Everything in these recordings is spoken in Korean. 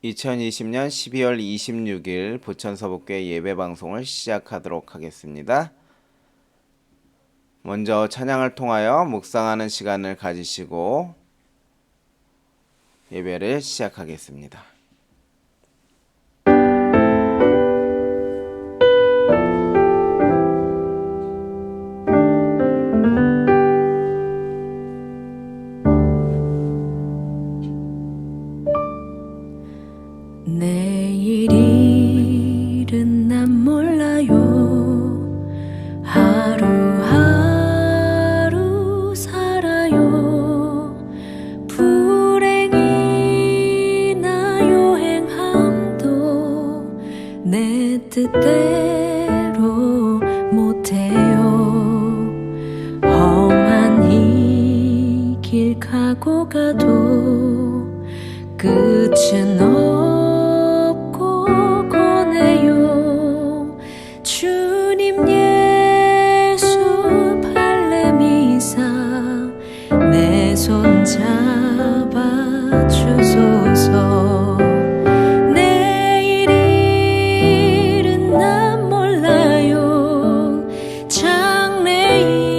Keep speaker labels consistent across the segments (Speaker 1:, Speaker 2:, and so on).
Speaker 1: 2020년 12월 26일 부천서북교회 예배방송을 시작하도록 하겠습니다. 먼저 찬양을 통하여 묵상하는 시간을 가지시고 예배를 시작하겠습니다.
Speaker 2: 내일 일은 난 몰라요. 하루하루 살아요. 불행이나 요행함도 내 뜻대로 못해요. 험한 이 길 가고 가도 끝은 없고 거네요. 주님 예수 발레미사 내 손 잡아 주소서. 내일 일은 난 몰라요.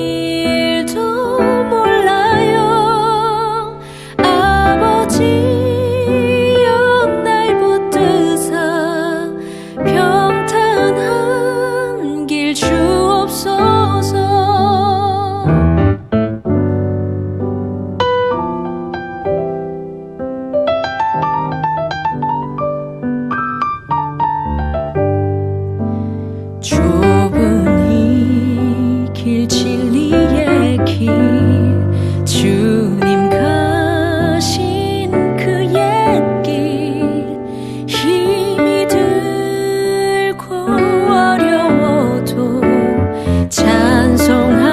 Speaker 2: 장래일도 몰라요. 아버지여 날 붙드사 평탄한 길 주옵소서. 좁은 이 길 진리의 길 주님 가신 그 옛길 힘이 들고 어려워도 찬송하며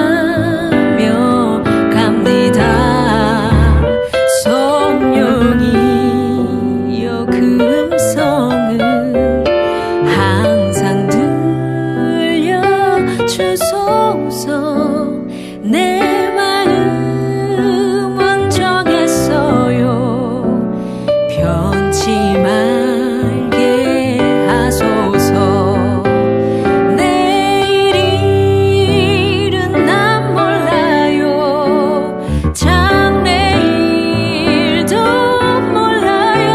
Speaker 2: 갑니다. 성령이여 그 음성을 항상 들려주소서. 내 마음은 정했어요. 변치 말게 하소서. 내일 일은 난 몰라요. 장래일도 몰라요.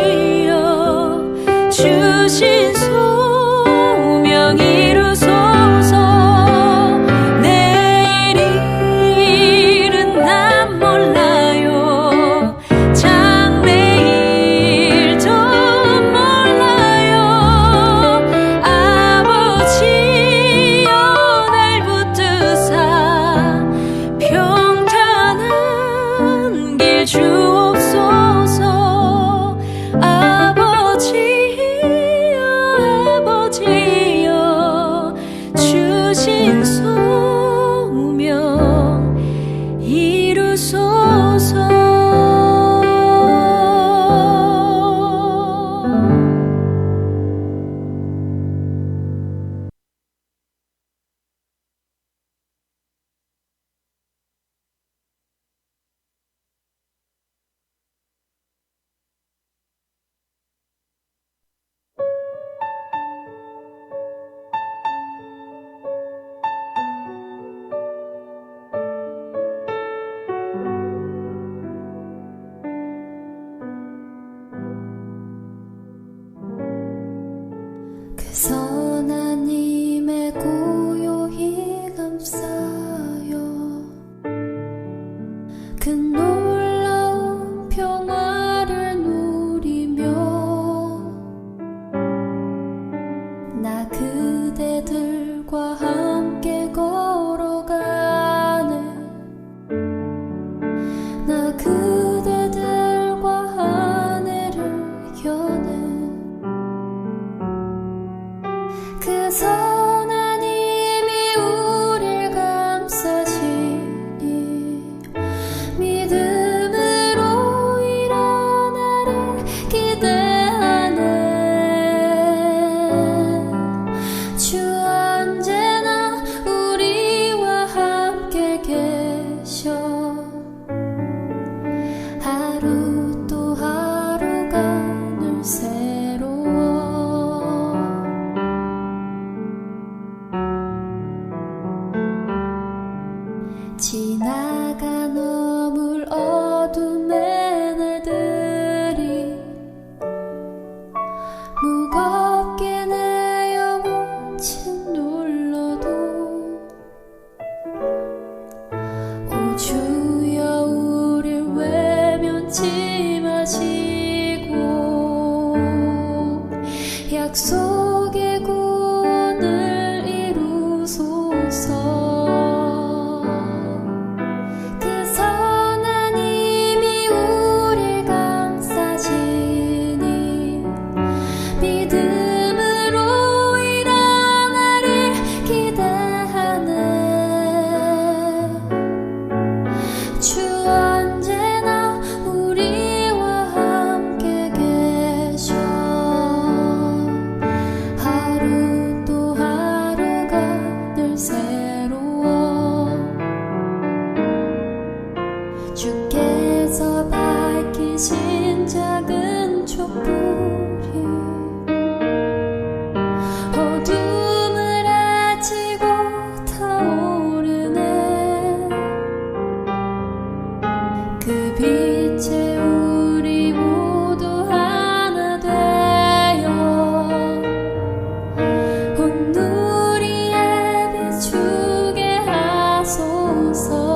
Speaker 2: 아버지여 주신 소명 이루소서. 내일 일은 난 몰라요. 장래일도 몰라요. 아버지여 날 붙드사 평탄한 길 주옵소서. 아버지여 주신 소명 이루소서. 지나가 넘을 어둠의 날들이 무겁게 내 영혼 짓눌러도 오 주여 우릴 외면치 마시고 약속의 구원을 이루소서. 주께서 밝히신 작은 촛불이 어둠을 헤치고 타오르네. 그 빛에 우리 모두 하나 되어 온 누리에 비추게 하소서.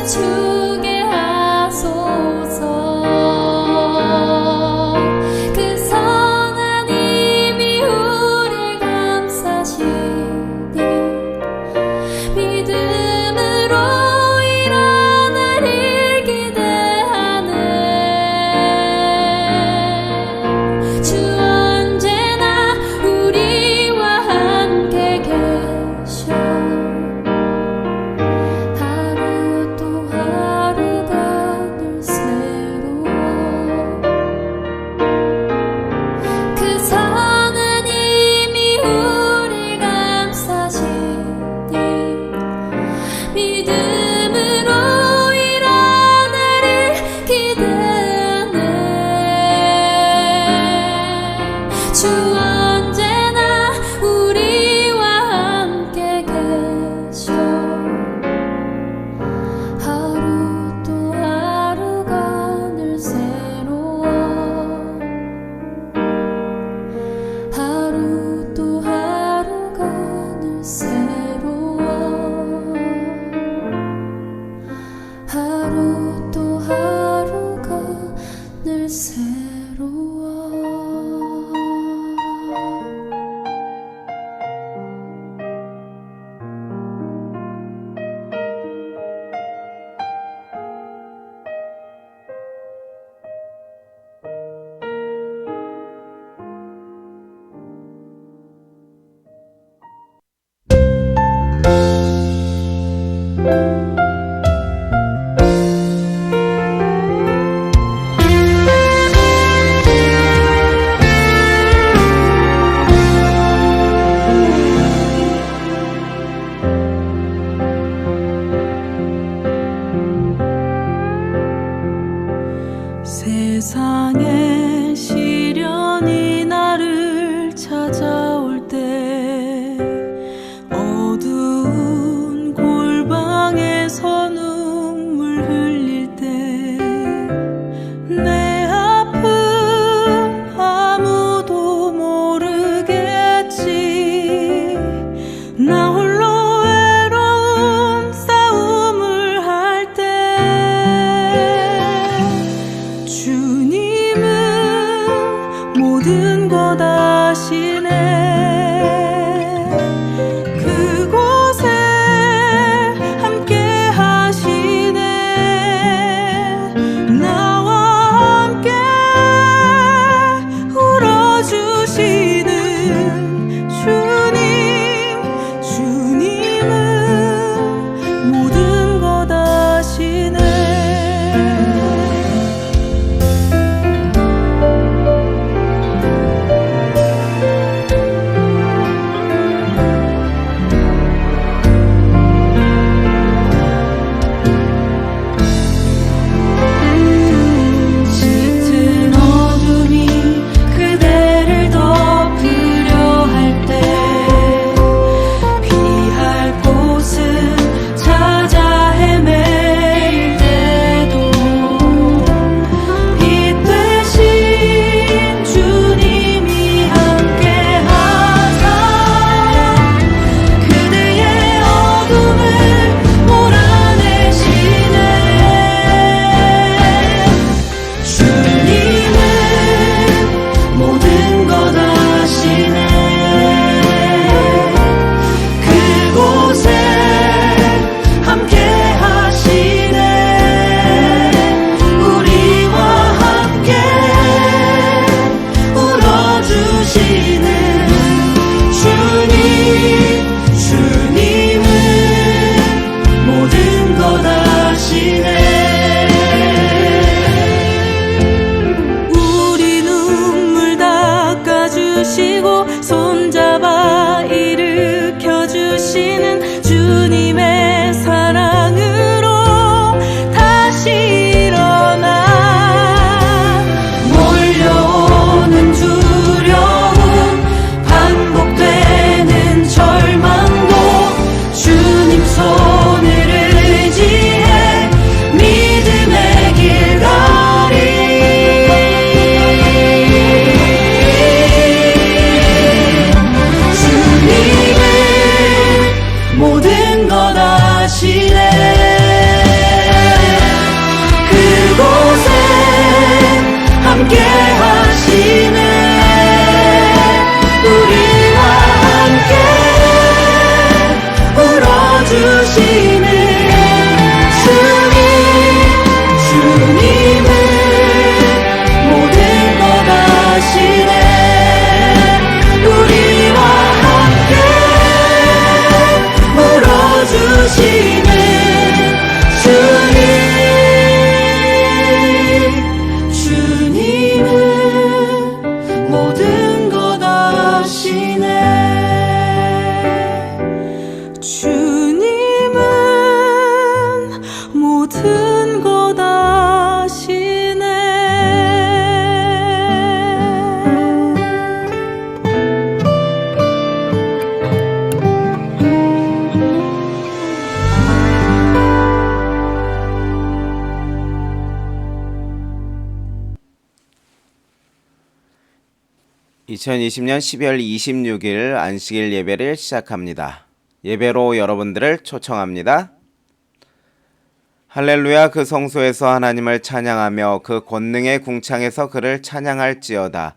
Speaker 2: 주게 하소서. 그 선한 힘이 우릴 감싸시니 믿음으로 일어나릴 기대하네. 주 언제나 우리와 함께 계셔. 주 언제나 우리와 함께 계셔. 하루 또 하루가 늘 새로워. 하루 또 하루가 늘 새로워. 하루 또 하루가 늘 새로워.
Speaker 3: 세상에 시련이 나를 찾아올 때 어두운 골방에서 눈물 흘릴 때 내 아픔 아무도 모르겠지. 나 홀로 외로운 싸움을 할 때 주님은
Speaker 1: 2020년 12월 26일 안식일 예배를 시작합니다. 예배로 여러분들을 초청합니다. 할렐루야. 그 성소에서 하나님을 찬양하며 그 권능의 궁창에서 그를 찬양할지어다.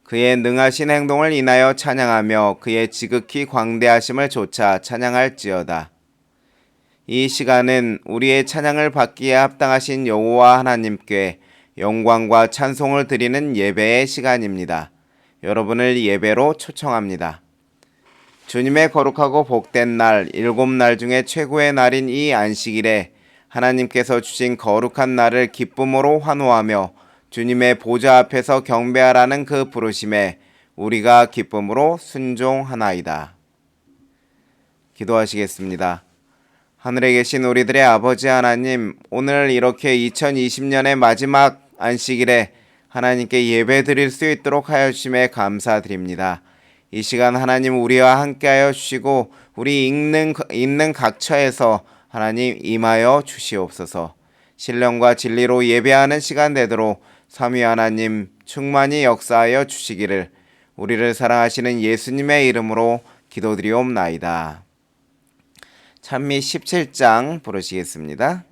Speaker 1: 그의 능하신 행동을 인하여 찬양하며 그의 지극히 광대하심을 조차 찬양할지어다. 이 시간은 우리의 찬양을 받기에 합당하신 여호와 하나님께 영광과 찬송을 드리는 예배의 시간입니다. 여러분을 예배로 초청합니다. 주님의 거룩하고 복된 날, 7날 중에 최고의 날인 이 안식일에 하나님께서 주신 거룩한 날을 기쁨으로 환호하며 주님의 보좌 앞에서 경배하라는 그 부르심에 우리가 기쁨으로 순종하나이다. 기도하시겠습니다. 하늘에 계신 우리들의 아버지 하나님, 오늘 이렇게 2020년의 마지막 안식일에 하나님께 예배 드릴 수 있도록 하여 주심에 감사드립니다. 이 시간 하나님 우리와 함께하여 주시고 우리 있는 각처에서 하나님 임하여 주시옵소서. 신령과 진리로 예배하는 시간 되도록 삼위 하나님 충만히 역사하여 주시기를 우리를 사랑하시는 예수님의 이름으로 기도드리옵나이다. 찬미 17장 부르시겠습니다.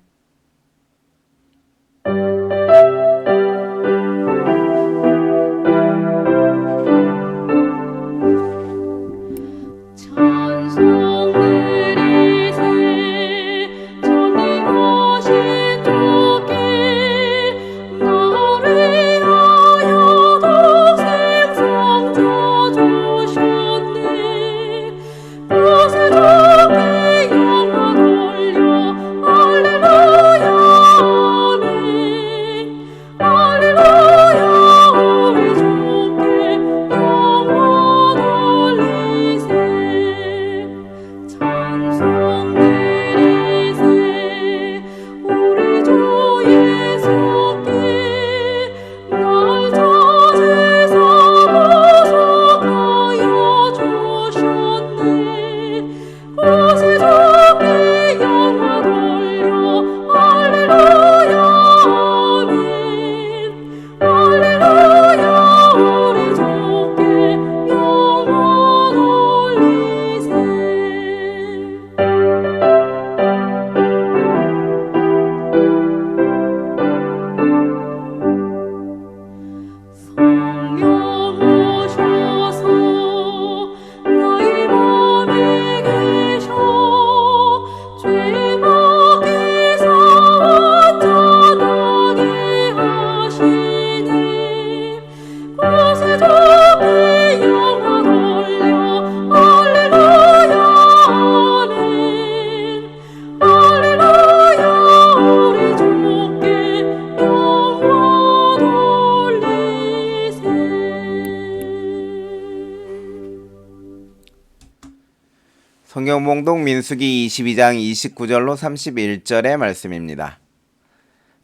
Speaker 1: 성경봉독 민수기 22장 29절로 31절의 말씀입니다.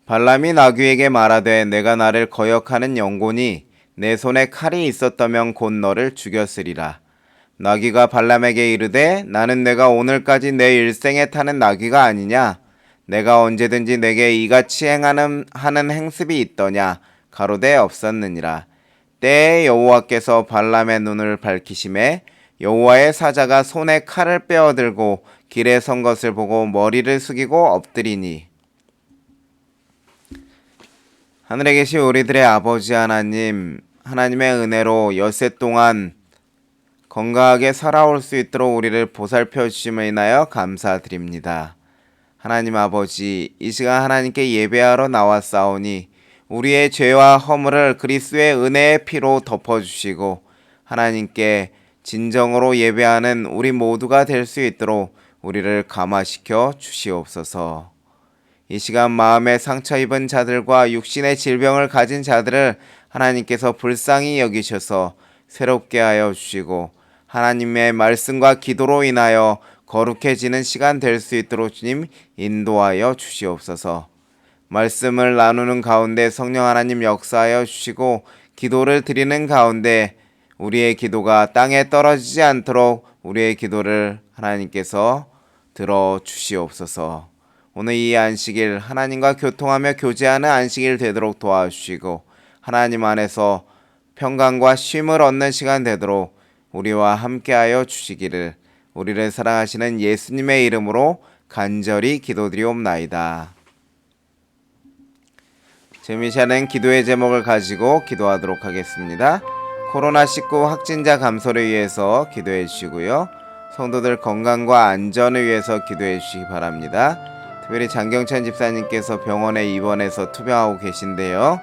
Speaker 1: 발람이 나귀에게 말하되 내가 나를 거역하는 영혼이 내 손에 칼이 있었다면 곧 너를 죽였으리라. 나귀가 발람에게 이르되 나는 내가 오늘까지 내 일생에 타는 나귀가 아니냐? 내가 언제든지 내게 이같이 하는 행습이 있더냐? 가로되 없었느니라. 때에 여호와께서 발람의 눈을 밝히심에 여호와의 사자가 손에 칼을 빼어들고 길에 선 것을 보고 머리를 숙이고 엎드리니. 하늘에 계신 우리들의 아버지 하나님, 하나님의 은혜로 엿새 동안 건강하게 살아올 수 있도록 우리를 보살펴 주심을 인하여 감사드립니다. 하나님 아버지, 이 시간 하나님께 예배하러 나왔사오니 우리의 죄와 허물을 그리스도의 은혜의 피로 덮어주시고 하나님께 진정으로 예배하는 우리 모두가 될 수 있도록 우리를 감화시켜 주시옵소서. 이 시간 마음에 상처 입은 자들과 육신의 질병을 가진 자들을 하나님께서 불쌍히 여기셔서 새롭게 하여 주시고 하나님의 말씀과 기도로 인하여 거룩해지는 시간 될 수 있도록 주님 인도하여 주시옵소서. 말씀을 나누는 가운데 성령 하나님 역사하여 주시고 기도를 드리는 가운데 우리의 기도가 땅에 떨어지지 않도록 우리의 기도를 하나님께서 들어주시옵소서. 오늘 이 안식일 하나님과 교통하며 교제하는 안식일 되도록 도와주시고 하나님 안에서 평강과 쉼을 얻는 시간 되도록 우리와 함께하여 주시기를 우리를 사랑하시는 예수님의 이름으로 간절히 기도드리옵나이다. 지금 이 시간은 기도의 제목을 가지고 기도하도록 하겠습니다. 코로나19 확진자 감소를 위해서 기도해 주시고요. 성도들 건강과 안전을 위해서 기도해 주시기 바랍니다. 특별히 장경찬 집사님께서 병원에 입원해서 투병하고 계신데요.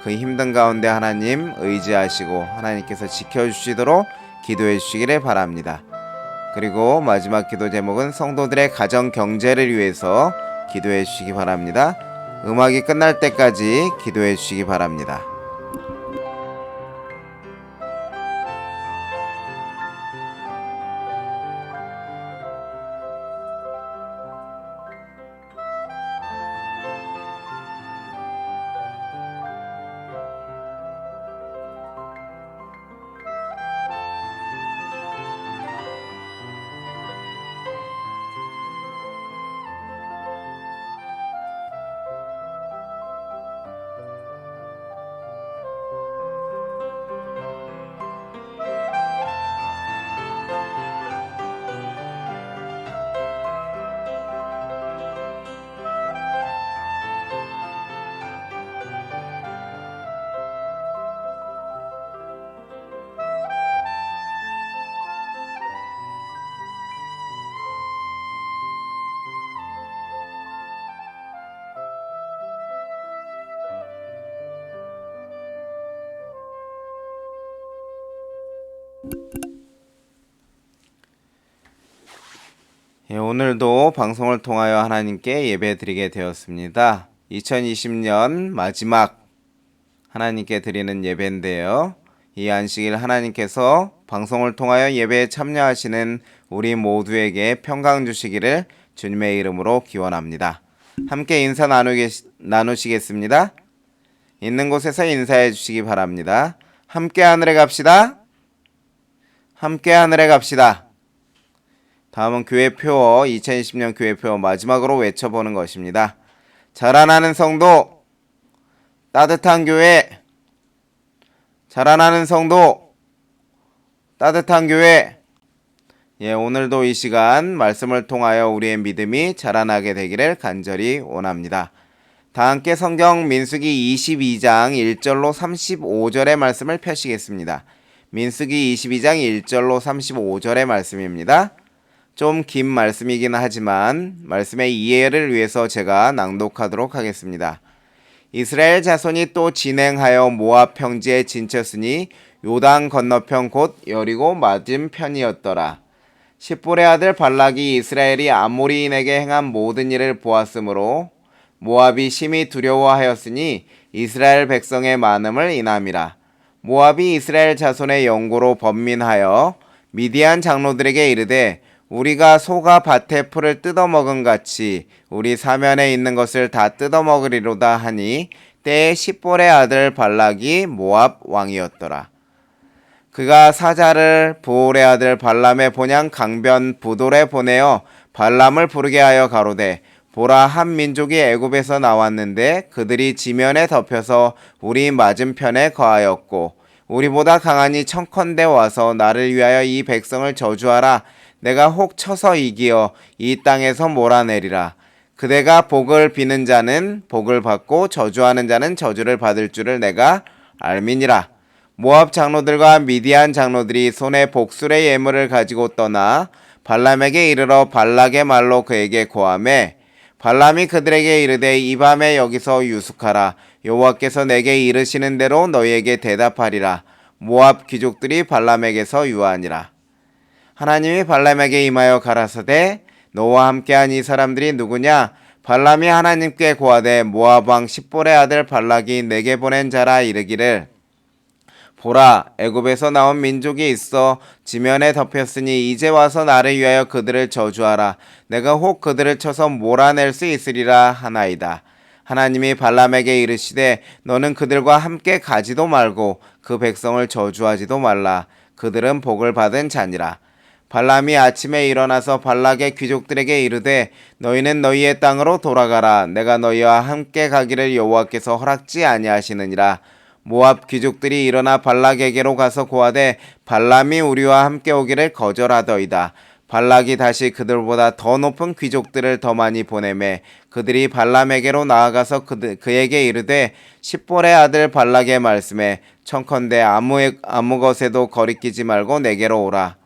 Speaker 1: 그 힘든 가운데 하나님 의지하시고 하나님께서 지켜주시도록 기도해 주시기를 바랍니다. 그리고 마지막 기도 제목은 성도들의 가정 경제를 위해서 기도해 주시기 바랍니다. 음악이 끝날 때까지 기도해 주시기 바랍니다. 오늘도 방송을 통하여 하나님께 예배드리게 되었습니다. 2020년 마지막 하나님께 드리는 예배인데요. 이 안식일 하나님께서 방송을 통하여 예배에 참여하시는 우리 모두에게 평강 주시기를 주님의 이름으로 기원합니다. 함께 인사 나누시겠습니다. 있는 곳에서 인사해 주시기 바랍니다. 함께 하늘에 갑시다. 함께 하늘에 갑시다. 다음은 교회 표어, 2020년 교회 표어 마지막으로 외쳐보는 것입니다. 자라나는 성도, 따뜻한 교회. 자라나는 성도, 따뜻한 교회. 오늘도 이 시간 말씀을 통하여 우리의 믿음이 자라나게 되기를 간절히 원합니다. 다 함께 성경 민수기 22장 1절로 35절의 말씀을 펴시겠습니다. 민수기 22장 1절로 35절의 말씀입니다. 좀 긴 말씀이긴 하지만 말씀의 이해를 위해서 제가 낭독하도록 하겠습니다. 이스라엘 자손이 또 진행하여 모압 평지에 진쳤으니 요단 건너편 곧 여리고 맞은 편이었더라. 십볼의 아들 발락이 이스라엘이 아모리인에게 행한 모든 일을 보았으므로 모압이 심히 두려워하였으니 이스라엘 백성의 많음을 인함이라. 모압이 이스라엘 자손의 영고로 번민하여 미디안 장로들에게 이르되 우리가 소가 밭의 풀을 뜯어먹은 같이 우리 사면에 있는 것을 다 뜯어먹으리로다 하니 때에 십볼의 아들 발락이 모압 왕이었더라. 그가 사자를 부올의 아들 발람의 본향 강변 부돌에 보내어 발람을 부르게 하여 가로되 보라, 한 민족이 애굽에서 나왔는데 그들이 지면에 덮여서 우리 맞은편에 거하였고 우리보다 강하니 청컨대 와서 나를 위하여 이 백성을 저주하라. 내가 혹 쳐서 이기어 이 땅에서 몰아내리라. 그대가 복을 비는 자는 복을 받고 저주하는 자는 저주를 받을 줄을 내가 알미니라. 모압 장로들과 미디안 장로들이 손에 복술의 예물을 가지고 떠나 발람에게 이르러 발락의 말로 그에게 고하매 발람이 그들에게 이르되 이 밤에 여기서 유숙하라. 여호와께서 내게 이르시는 대로 너희에게 대답하리라. 모압 귀족들이 발람에게서 유하니라. 하나님이 발람에게 임하여 가라사대 너와 함께한 이 사람들이 누구냐? 발람이 하나님께 고하되 모압 왕 십볼의 아들 발락이 내게 보낸 자라 이르기를 보라, 애굽에서 나온 민족이 있어 지면에 덮였으니 이제 와서 나를 위하여 그들을 저주하라. 내가 혹 그들을 쳐서 몰아낼 수 있으리라 하나이다. 하나님이 발람에게 이르시되 너는 그들과 함께 가지도 말고 그 백성을 저주하지도 말라. 그들은 복을 받은 자니라. 발람이 아침에 일어나서 발락의 귀족들에게 이르되 너희는 너희의 땅으로 돌아가라. 내가 너희와 함께 가기를 여호와께서 허락지 아니하시느니라. 모압 귀족들이 일어나 발락에게로 가서 고하되 발람이 우리와 함께 오기를 거절하더이다. 발락이 다시 그들보다 더 높은 귀족들을 더 많이 보내매 그들이 발람에게로 나아가서 그에게 이르되 십볼의 아들 발락의 말씀에 청컨대 아무 것에도 거리끼지 말고 내게로 오라.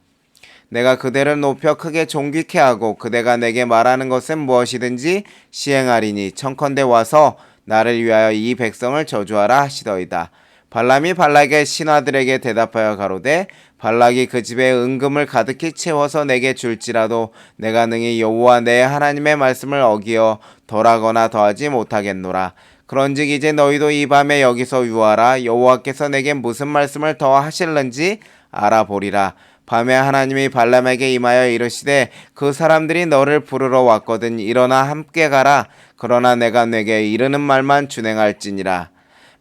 Speaker 1: 내가 그대를 높여 크게 존귀케 하고 그대가 내게 말하는 것은 무엇이든지 시행하리니 청컨대 와서 나를 위하여 이 백성을 저주하라 하시더이다. 발람이 발락의 신하들에게 대답하여 가로되 발락이 그 집에 은금을 가득히 채워서 내게 줄지라도 내가 능히 여호와 내 하나님의 말씀을 어기어 덜하거나 더하지 못하겠노라. 그런즉 이제 너희도 이 밤에 여기서 유하라. 여호와께서 내게 무슨 말씀을 더 하실는지 알아보리라. 밤에 하나님이 발람에게 임하여 이르시되 그 사람들이 너를 부르러 왔거든 일어나 함께 가라. 그러나 내가 내게 이르는 말만 준행할지니라.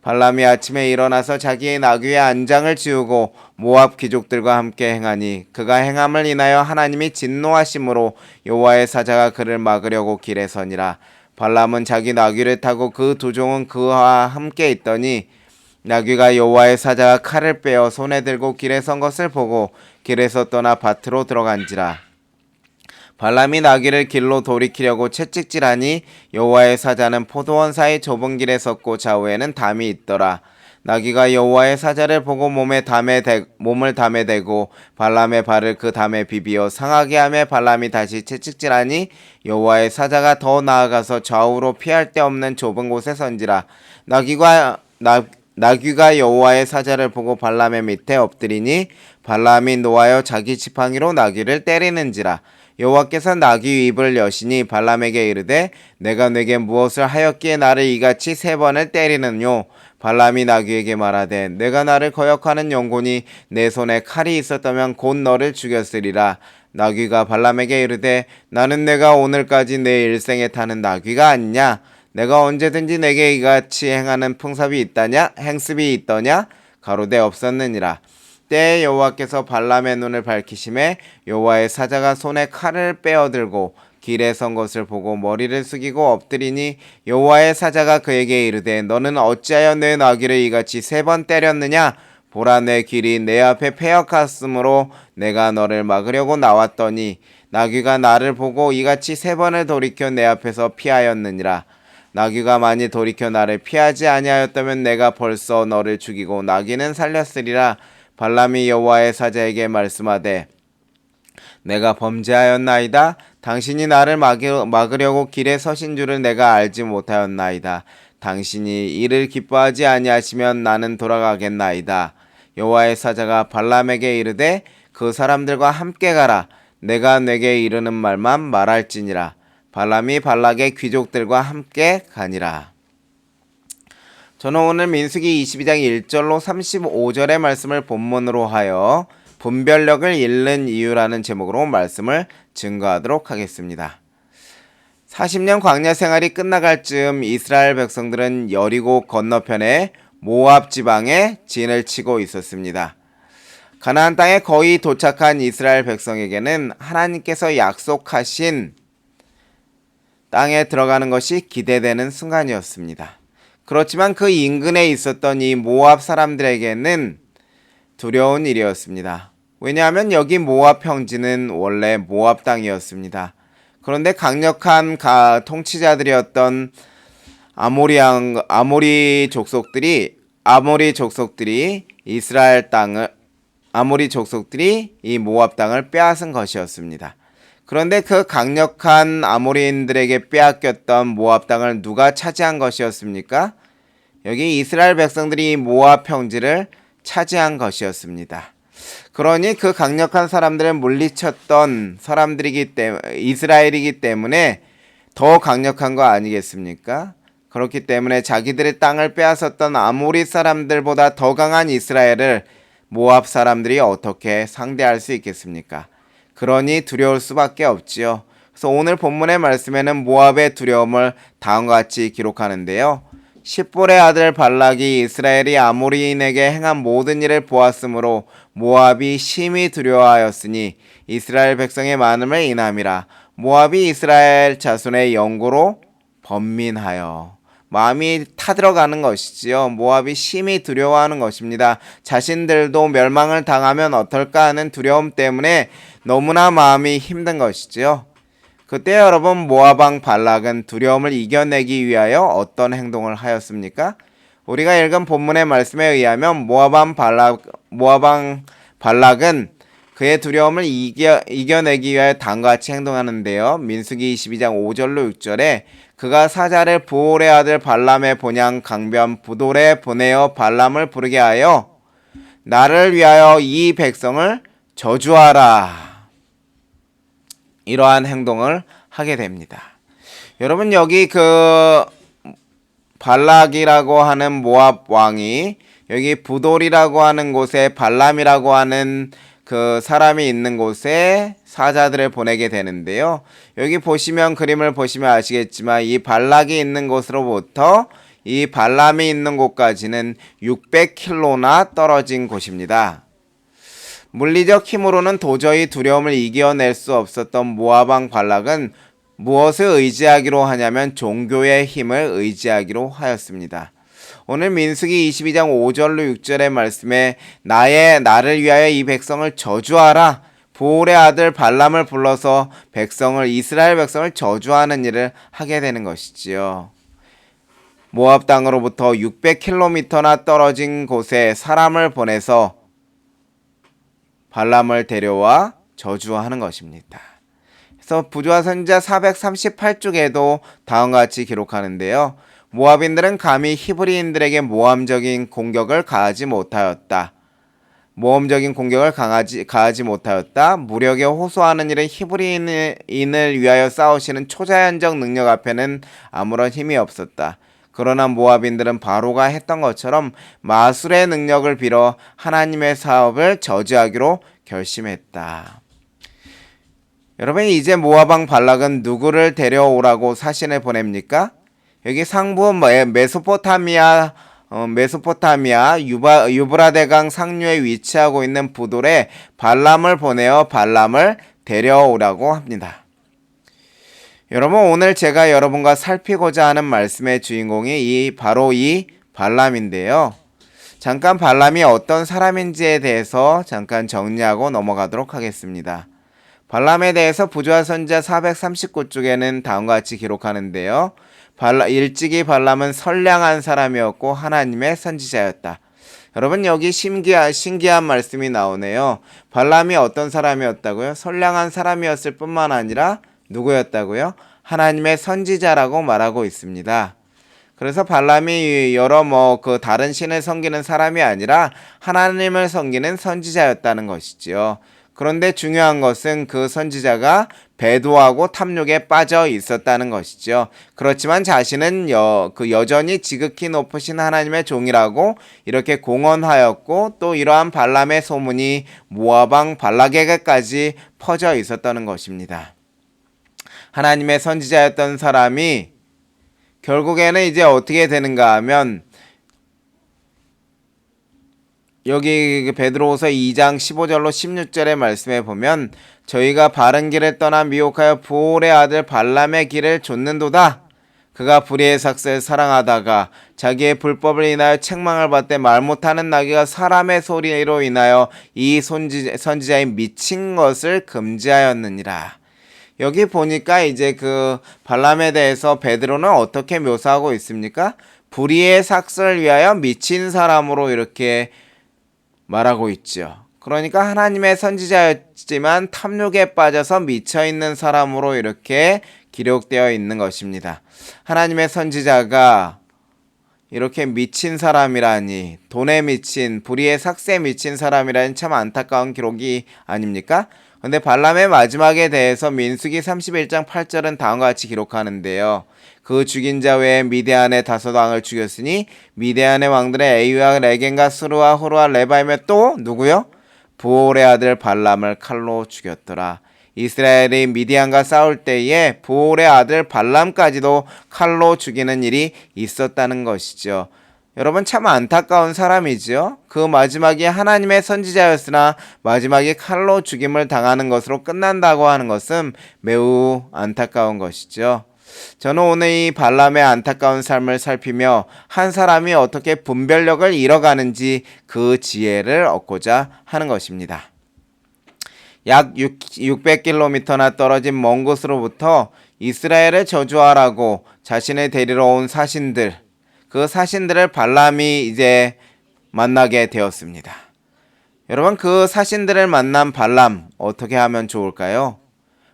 Speaker 1: 발람이 아침에 일어나서 자기의 나귀의 안장을 지우고 모압 귀족들과 함께 행하니 그가 행함을 인하여 하나님이 진노하심으로 여호와의 사자가 그를 막으려고 길에 서니라. 발람은 자기 나귀를 타고 그 두 종은 그와 함께 있더니 나귀가 여호와의 사자가 칼을 빼어 손에 들고 길에 선 것을 보고 길에서 떠나 밭으로 들어간지라. 발람이 나귀를 길로 돌이키려고 채찍질하니 여호와의 사자는 포도원 사이 좁은 길에 섰고 좌우에는 담이 있더라. 나귀가 여호와의 사자를 보고 몸을 담에 대고 발람의 발을 그 담에 비비어 상하게 하며 발람이 다시 채찍질하니 여호와의 사자가 더 나아가서 좌우로 피할 데 없는 좁은 곳에 선지라. 나귀가 여호와의 사자를 보고 발람의 밑에 엎드리니 발람이 노하여 자기 지팡이로 나귀를 때리는지라. 여호와께서 나귀 입을 여시니 발람에게 이르되 내가 내게 무엇을 하였기에 나를 이같이 3번을 때리느뇨. 발람이 나귀에게 말하되 내가 나를 거역하는 영혼이 내 손에 칼이 있었다면 곧 너를 죽였으리라. 나귀가 발람에게 이르되 나는 내가 오늘까지 내 일생에 타는 나귀가 아니냐. 내가 언제든지 내게 이같이 행하는 행습이 있더냐. 가로되 없었느니라. 때에 여호와께서 발람의 눈을 밝히심에 여호와의 사자가 손에 칼을 빼어들고 길에 선 것을 보고 머리를 숙이고 엎드리니 여호와의 사자가 그에게 이르되 너는 어찌하여 내 나귀를 이같이 3번 때렸느냐. 보라 내 길이 내 앞에 패역하였으므로 내가 너를 막으려고 나왔더니 나귀가 나를 보고 이같이 3번을 돌이켜 내 앞에서 피하였느니라. 나귀가 만일 돌이켜 나를 피하지 아니하였다면 내가 벌써 너를 죽이고 나귀는 살렸으리라. 발람이 여호와의 사자에게 말씀하되 내가 범죄하였나이다. 당신이 나를 막으려고 길에 서신 줄을 내가 알지 못하였나이다. 당신이 이를 기뻐하지 아니하시면 나는 돌아가겠나이다. 여호와의 사자가 발람에게 이르되 그 사람들과 함께 가라. 내가 내게 이르는 말만 말할지니라. 발람이 발락의 귀족들과 함께 가니라. 저는 오늘 민수기 22장 1절로 35절의 말씀을 본문으로 하여 분별력을 잃는 이유라는 제목으로 말씀을 증거하도록 하겠습니다. 40년 광야 생활이 끝나갈 즈음 이스라엘 백성들은 여리고 건너편에 모압 지방에 진을 치고 있었습니다. 가나안 땅에 거의 도착한 이스라엘 백성에게는 하나님께서 약속하신 땅에 들어가는 것이 기대되는 순간이었습니다. 그렇지만 그 인근에 있었던 이 모압 사람들에게는 두려운 일이었습니다. 왜냐하면 여기 모압 평지는 원래 모압 땅이었습니다. 그런데 강력한 통치자들이었던 아모리 족속들이 이 모압 땅을 빼앗은 것이었습니다. 그런데 그 강력한 아모리인들에게 빼앗겼던 모압 땅을 누가 차지한 것이었습니까? 여기 이스라엘 백성들이 모압 평지를 차지한 것이었습니다. 그러니 그 강력한 사람들을 물리쳤던 이스라엘이기 때문에 더 강력한 거 아니겠습니까? 그렇기 때문에 자기들의 땅을 빼앗았던 아모리 사람들보다 더 강한 이스라엘을 모압 사람들이 어떻게 상대할 수 있겠습니까? 그러니 두려울 수밖에 없지요. 그래서 오늘 본문의 말씀에는 모압의 두려움을 다음과 같이 기록하는데요. 십볼의 아들 발락이 이스라엘이 아모리인에게 행한 모든 일을 보았으므로 모압이 심히 두려워하였으니 이스라엘 백성의 많음을 인함이라. 모압이 이스라엘 자손의 영고로 번민하여. 마음이 타들어가는 것이지요. 모압이 심히 두려워하는 것입니다. 자신들도 멸망을 당하면 어떨까 하는 두려움 때문에 너무나 마음이 힘든 것이지요. 그때 여러분 모압 왕 발락은 두려움을 이겨내기 위하여 어떤 행동을 하였습니까? 우리가 읽은 본문의 말씀에 의하면 모압 왕 발락은 그의 두려움을 이겨내기 위하여 다음과 같이 행동하는데요. 민수기 22장 5절로 6절에 그가 사자를 부올의 아들 발람의 본향 강변 부돌에 보내어 발람을 부르게 하여 나를 위하여 이 백성을 저주하라. 이러한 행동을 하게 됩니다. 여러분 여기 그 발락이라고 하는 모압 왕이 여기 부돌이라고 하는 곳에 발람이라고 하는 그 사람이 있는 곳에 사자들을 보내게 되는데요. 여기 보시면 그림을 보시면 아시겠지만 이 발락이 있는 곳으로부터 이 발람이 있는 곳까지는 600km나 떨어진 곳입니다. 물리적 힘으로는 도저히 두려움을 이겨낼 수 없었던 모압 왕 발락은 무엇을 의지하기로 하냐면 종교의 힘을 의지하기로 하였습니다. 오늘 민수기 22장 5절로 6절의 말씀에 나를 위하여 이 백성을 저주하라. 부올의 아들 발람을 불러서 이스라엘 백성을 저주하는 일을 하게 되는 것이지요. 모압 땅으로부터 600km나 떨어진 곳에 사람을 보내서 발람을 데려와 저주하는 것입니다. 그래서 부조와 선지자 438쪽에도 다음과 같이 기록하는데요. 모압인들은 감히 히브리인들에게 모함적인 공격을 가하지 못하였다. 무력에 호소하는 일은 히브리인을 위하여 싸우시는 초자연적 능력 앞에는 아무런 힘이 없었다. 그러나 모압인들은 바로가 했던 것처럼 마술의 능력을 빌어 하나님의 사업을 저지하기로 결심했다. 여러분 이제 모압 왕 발락은 누구를 데려오라고 사신을 보냅니까? 여기 상부 메소포타미아 유브라데강 상류에 위치하고 있는 부돌에 발람을 보내어 발람을 데려오라고 합니다. 여러분 오늘 제가 여러분과 살피고자 하는 말씀의 주인공이 바로 이 발람인데요. 잠깐 발람이 어떤 사람인지에 대해서 잠깐 정리하고 넘어가도록 하겠습니다. 발람에 대해서 부조와 선지자 439쪽에는 다음과 같이 기록하는데요. 일찍이 발람은 선량한 사람이었고 하나님의 선지자였다. 여러분 여기 신기한 말씀이 나오네요. 발람이 어떤 사람이었다고요? 선량한 사람이었을 뿐만 아니라 누구였다고요? 하나님의 선지자라고 말하고 있습니다. 그래서 발람이 다른 신을 섬기는 사람이 아니라 하나님을 섬기는 선지자였다는 것이지요. 그런데 중요한 것은 그 선지자가 배도하고 탐욕에 빠져 있었다는 것이죠. 그렇지만 자신은 여전히 지극히 높으신 하나님의 종이라고 이렇게 공언하였고 또 이러한 발람의 소문이 모압 왕 발락에게까지 퍼져 있었다는 것입니다. 하나님의 선지자였던 사람이 결국에는 이제 어떻게 되는가 하면 여기 베드로후서 2장 15절로 16절의 말씀에 보면 저희가 바른 길을 떠나 미혹하여 부올의 아들 발람의 길을 좇는도다. 그가 불의의 삭슬을 사랑하다가 자기의 불법을 인하여 책망을 받되 말 못하는 나귀가 사람의 소리로 인하여 이 선지자의 미친 것을 금지하였느니라. 여기 보니까 이제 그 발람에 대해서 베드로는 어떻게 묘사하고 있습니까? 불의의 삭슬을 위하여 미친 사람으로 이렇게 말하고 있죠. 그러니까 하나님의 선지자였지만 탐욕에 빠져서 미쳐있는 사람으로 이렇게 기록되어 있는 것입니다. 하나님의 선지자가 이렇게 미친 사람이라니, 돈에 미친, 불의의 삭세에 미친 사람이라니 참 안타까운 기록이 아닙니까? 근데 발람의 마지막에 대해서 민수기 31장 8절은 다음과 같이 기록하는데요. 그 죽인 자 외에 미디안의 5왕을 죽였으니 미디안의 왕들의 에이와 레겐과 스루와 호르와 레바임에 또 누구요? 부올의 아들 발람을 칼로 죽였더라. 이스라엘이 미디안과 싸울 때에 부올의 아들 발람까지도 칼로 죽이는 일이 있었다는 것이죠. 여러분 참 안타까운 사람이죠. 그 마지막이 하나님의 선지자였으나 마지막에 칼로 죽임을 당하는 것으로 끝난다고 하는 것은 매우 안타까운 것이죠. 저는 오늘 이 발람의 안타까운 삶을 살피며 한 사람이 어떻게 분별력을 잃어가는지 그 지혜를 얻고자 하는 것입니다. 약 600km나 떨어진 먼 곳으로부터 이스라엘을 저주하라고 자신을 데리러 온 사신들, 그 사신들을 발람이 이제 만나게 되었습니다. 여러분, 그 사신들을 만난 발람 어떻게 하면 좋을까요?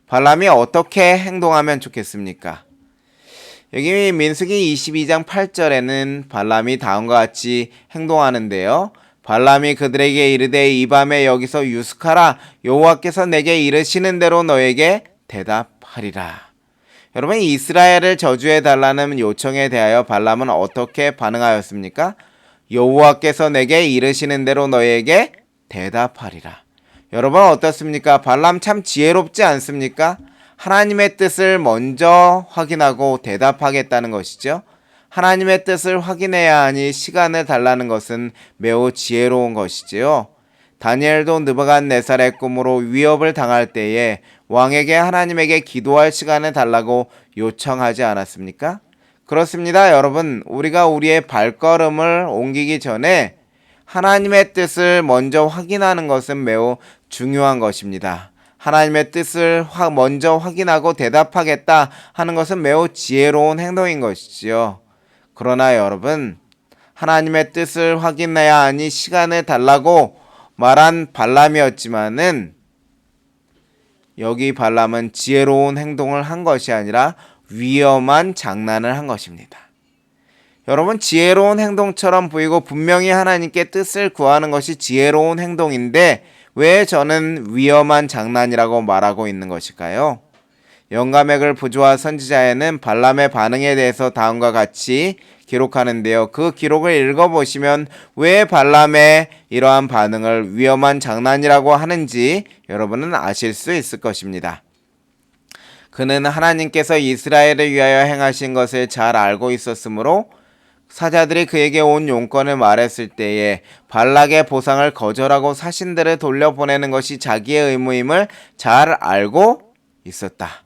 Speaker 1: 발람이 어떻게 행동하면 좋겠습니까? 여기 민수기 22장 8절에는 발람이 다음과 같이 행동하는데요. 발람이 그들에게 이르되 이 밤에 여기서 유숙하라. 여호와께서 내게 이르시는 대로 너에게 대답하리라. 여러분, 이스라엘을 저주해 달라는 요청에 대하여 발람은 어떻게 반응하였습니까? 여호와께서 내게 이르시는 대로 너에게 대답하리라. 여러분 어떻습니까? 발람 참 지혜롭지 않습니까? 하나님의 뜻을 먼저 확인하고 대답하겠다는 것이죠. 하나님의 뜻을 확인해야 하니 시간을 달라는 것은 매우 지혜로운 것이지요. 다니엘도 느부갓네살의 꿈으로 위협을 당할 때에 왕에게 하나님에게 기도할 시간을 달라고 요청하지 않았습니까? 그렇습니다. 여러분, 우리가 우리의 발걸음을 옮기기 전에 하나님의 뜻을 먼저 확인하는 것은 매우 중요한 것입니다. 하나님의 뜻을 먼저 확인하고 대답하겠다 하는 것은 매우 지혜로운 행동인 것이지요. 그러나 여러분, 하나님의 뜻을 확인해야 하니 시간을 달라고 말한 발람이었지만은 여기 발람은 지혜로운 행동을 한 것이 아니라 위험한 장난을 한 것입니다. 여러분, 지혜로운 행동처럼 보이고 분명히 하나님께 뜻을 구하는 것이 지혜로운 행동인데 왜 저는 위험한 장난이라고 말하고 있는 것일까요? 영감액을 부조와 선지자에는 발람의 반응에 대해서 다음과 같이 기록하는데요. 그 기록을 읽어보시면 왜 발람의 이러한 반응을 위험한 장난이라고 하는지 여러분은 아실 수 있을 것입니다. 그는 하나님께서 이스라엘을 위하여 행하신 것을 잘 알고 있었으므로 사자들이 그에게 온 용건을 말했을 때에 발락의 보상을 거절하고 사신들을 돌려보내는 것이 자기의 의무임을 잘 알고 있었다.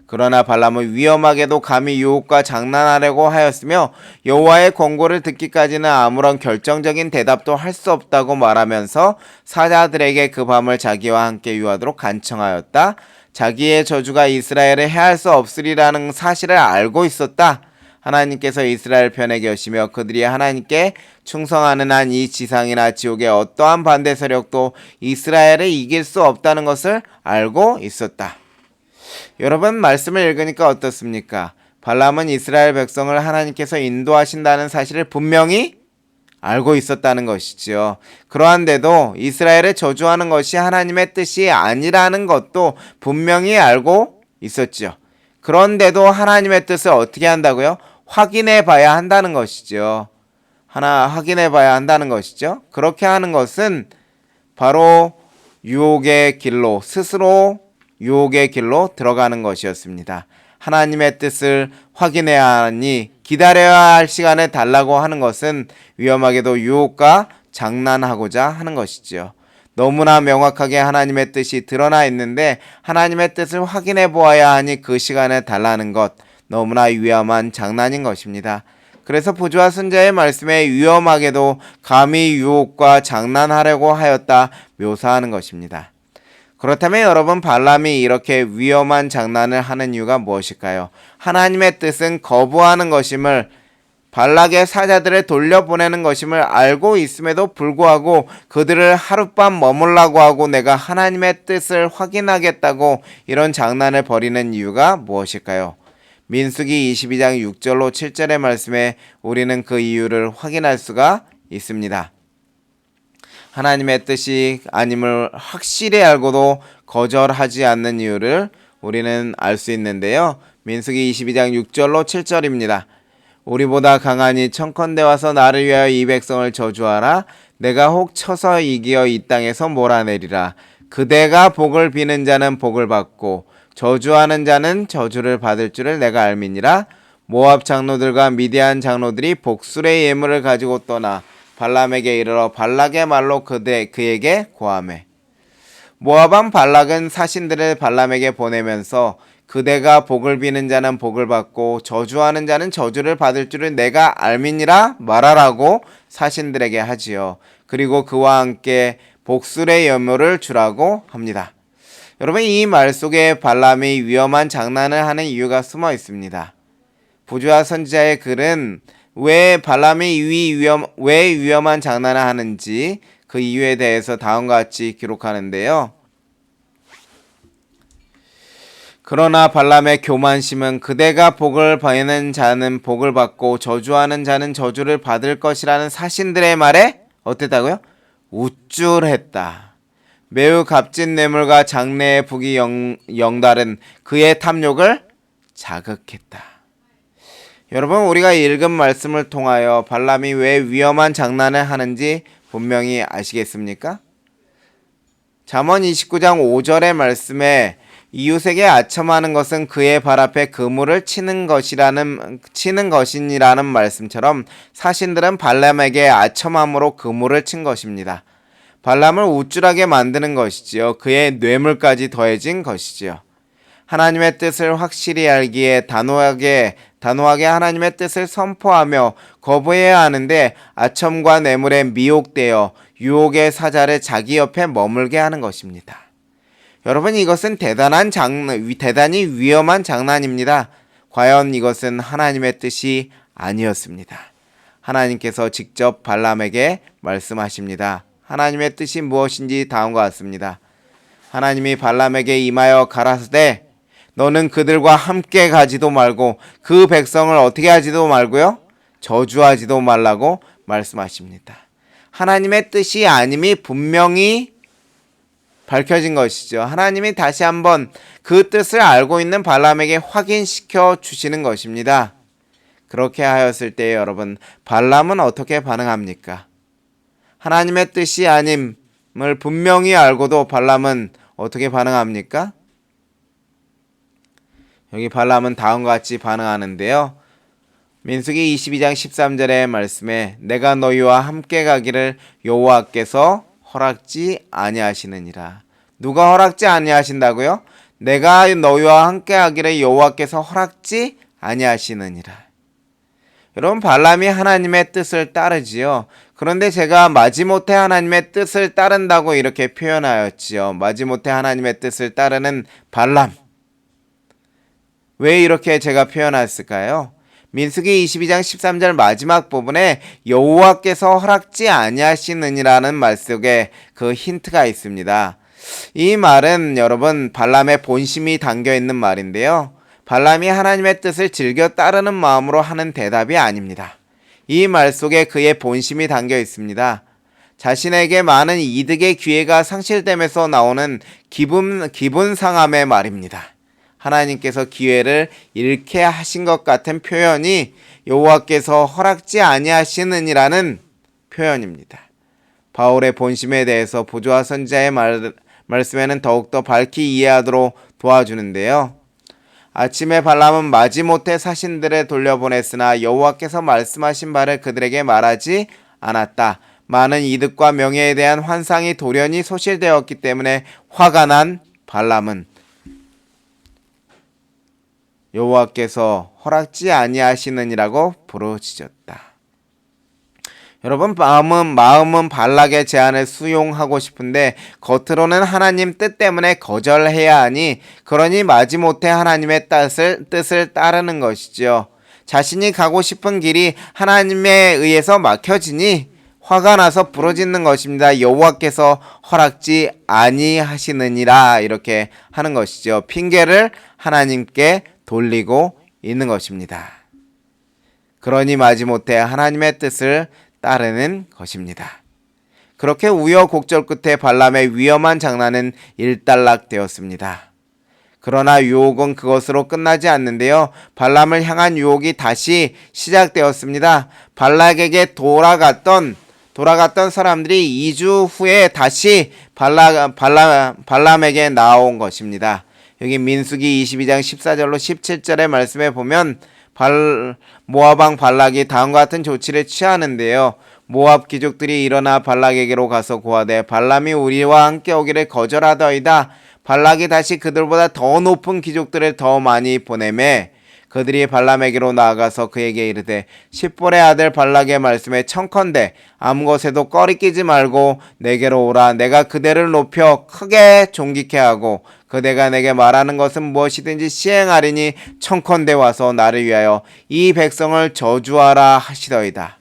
Speaker 1: 그러나 발람은 위험하게도 감히 유혹과 장난하려고 하였으며 여호와의 권고를 듣기까지는 아무런 결정적인 대답도 할 수 없다고 말하면서 사자들에게 그 밤을 자기와 함께 유하도록 간청하였다. 자기의 저주가 이스라엘을 해할 수 없으리라는 사실을 알고 있었다. 하나님께서 이스라엘 편에 계시며 그들이 하나님께 충성하는 한 이 지상이나 지옥의 어떠한 반대 세력도 이스라엘을 이길 수 없다는 것을 알고 있었다. 여러분, 말씀을 읽으니까 어떻습니까? 발람은 이스라엘 백성을 하나님께서 인도하신다는 사실을 분명히 알고 있었다는 것이지요. 그러한데도 이스라엘을 저주하는 것이 하나님의 뜻이 아니라는 것도 분명히 알고 있었지요. 그런데도 하나님의 뜻을 어떻게 한다고요? 확인해 봐야 한다는 것이죠. 확인해 봐야 한다는 것이죠. 그렇게 하는 것은 바로 유혹의 길로, 스스로 유혹의 길로 들어가는 것이었습니다. 하나님의 뜻을 확인해야 하니 기다려야 할 시간을 달라고 하는 것은 위험하게도 유혹과 장난하고자 하는 것이지요. 너무나 명확하게 하나님의 뜻이 드러나 있는데 하나님의 뜻을 확인해 보아야 하니 그 시간을 달라는 것, 너무나 위험한 장난인 것입니다. 그래서 부조와 선지자의 말씀에 위험하게도 감히 유혹과 장난하려고 하였다 묘사하는 것입니다. 그렇다면 여러분, 발람이 이렇게 위험한 장난을 하는 이유가 무엇일까요? 하나님의 뜻은 거부하는 것임을, 발락의 사자들을 돌려보내는 것임을 알고 있음에도 불구하고 그들을 하룻밤 머물라고 하고 내가 하나님의 뜻을 확인하겠다고 이런 장난을 벌이는 이유가 무엇일까요? 민수기 22장 6절로 7절의 말씀에 우리는 그 이유를 확인할 수가 있습니다. 하나님의 뜻이 아님을 확실히 알고도 거절하지 않는 이유를 우리는 알 수 있는데요. 민수기 22장 6절로 7절입니다. 우리보다 강하니 청컨대 와서 나를 위하여 이 백성을 저주하라. 내가 혹 쳐서 이기어 이 땅에서 몰아내리라. 그대가 복을 비는 자는 복을 받고 저주하는 자는 저주를 받을 줄을 내가 알미니라. 모압 장로들과 미디안 장로들이 복술의 예물을 가지고 떠나 발람에게 이르러 발락의 말로 그에게 고하매. 모압 왕 발락은 사신들을 발람에게 보내면서 그대가 복을 비는 자는 복을 받고 저주하는 자는 저주를 받을 줄을 내가 알미니라 말하라고 사신들에게 하지요. 그리고 그와 함께 복술의 연료를 주라고 합니다. 여러분, 이 말 속에 발람이 위험한 장난을 하는 이유가 숨어 있습니다. 부주와 선지자의 글은 왜 발람이 왜 위험한 장난을 하는지 그 이유에 대해서 다음과 같이 기록하는데요. 그러나 발람의 교만심은 그대가 복을 받는 자는 복을 받고 저주하는 자는 저주를 받을 것이라는 사신들의 말에 어땠다고요? 우쭐했다. 매우 값진 뇌물과 장래의 북이 영달은 그의 탐욕을 자극했다. 여러분, 우리가 읽은 말씀을 통하여 발람이 왜 위험한 장난을 하는지 분명히 아시겠습니까? 잠언 29장 5절의 말씀에 이웃에게 아첨하는 것은 그의 발 앞에 그물을 치는 것이니라는 말씀처럼 사신들은 발람에게 아첨함으로 그물을 친 것입니다. 발람을 우쭐하게 만드는 것이지요. 그의 뇌물까지 더해진 것이지요. 하나님의 뜻을 확실히 알기에 단호하게 하나님의 뜻을 선포하며 거부해야 하는데 아첨과 뇌물에 미혹되어 유혹의 사자를 자기 옆에 머물게 하는 것입니다. 여러분, 이것은 대단히 위험한 장난입니다. 과연 이것은 하나님의 뜻이 아니었습니다. 하나님께서 직접 발람에게 말씀하십니다. 하나님의 뜻이 무엇인지 다음과 같습니다. 하나님이 발람에게 임하여 가라사대 너는 그들과 함께 가지도 말고 그 백성을 어떻게 하지도 말고요? 저주하지도 말라고 말씀하십니다. 하나님의 뜻이 아님이 분명히 밝혀진 것이죠. 하나님이 다시 한번 그 뜻을 알고 있는 발람에게 확인시켜 주시는 것입니다. 그렇게 하였을 때 여러분, 발람은 어떻게 반응합니까? 하나님의 뜻이 아님을 분명히 알고도 발람은 어떻게 반응합니까? 여기 발람은 다음과 같이 반응하는데요. 민수기 22장 13절의 말씀에 내가 너희와 함께 가기를 여호와께서 허락지 아니하시느니라. 누가 허락지 아니하신다고요? 내가 너희와 함께 하기를 여호와께서 허락지 아니하시느니라. 여러분, 발람이 하나님의 뜻을 따르지요. 그런데 제가 마지못해 하나님의 뜻을 따른다고 이렇게 표현하였지요. 마지못해 하나님의 뜻을 따르는 발람. 왜 이렇게 제가 표현했을까요? 민수기 22장 13절 마지막 부분에 여호와께서 허락지 아니하시느니라는 말 속에 그 힌트가 있습니다. 이 말은 여러분, 발람의 본심이 담겨 있는 말인데요. 발람이 하나님의 뜻을 즐겨 따르는 마음으로 하는 대답이 아닙니다. 이 말 속에 그의 본심이 담겨 있습니다. 자신에게 많은 이득의 기회가 상실됨에서 나오는 기분 상함의 말입니다. 하나님께서 기회를 잃게 하신 것 같은 표현이 여호와께서 허락지 아니하시느니라는 표현입니다. 바울의 본심에 대해서 부조와 선지자의 말씀에는 더욱더 밝히 이해하도록 도와주는데요. 아침에 발람은 마지못해 사신들을 돌려보냈으나 여호와께서 말씀하신 바를 그들에게 말하지 않았다. 많은 이득과 명예에 대한 환상이 돌연히 소실되었기 때문에 화가 난 발람은 여호와께서 허락지 아니하시느니라고 부르짖었다. 여러분, 마음은 발락의 제안을 수용하고 싶은데 겉으로는 하나님 뜻 때문에 거절해야 하니 그러니 마지못해 하나님의 뜻을 따르는 것이지요. 자신이 가고 싶은 길이 하나님에 의해서 막혀지니 화가 나서 부르짖는 것입니다. 여호와께서 허락지 아니하시느니라 이렇게 하는 것이죠. 핑계를 하나님께 돌리고 있는 것입니다. 그러니 마지못해 하나님의 뜻을 따르는 것입니다. 그렇게 우여곡절 끝에 발람의 위험한 장난은 일단락되었습니다. 그러나 유혹은 그것으로 끝나지 않는데요. 발람을 향한 유혹이 다시 시작되었습니다. 발락에게 돌아갔던 사람들이 2주 후에 다시 발람에게 나온 것입니다. 여기 민수기 22장 14절로 17절의 말씀에 보면 모압 왕 발락이 다음과 같은 조치를 취하는데요. 모압 귀족들이 일어나 발락에게로 가서 고하되 발람이 우리와 함께 오기를 거절하더이다. 발락이 다시 그들보다 더 높은 귀족들을 더 많이 보내매 그들이 발람에게로 나아가서 그에게 이르되 십볼의 아들 발락의 말씀에 청컨대 아무 것에도 꺼리끼지 말고 내게로 오라. 내가 그대를 높여 크게 존귀케 하고 그대가 내게 말하는 것은 무엇이든지 시행하리니 청컨대 와서 나를 위하여 이 백성을 저주하라 하시더이다.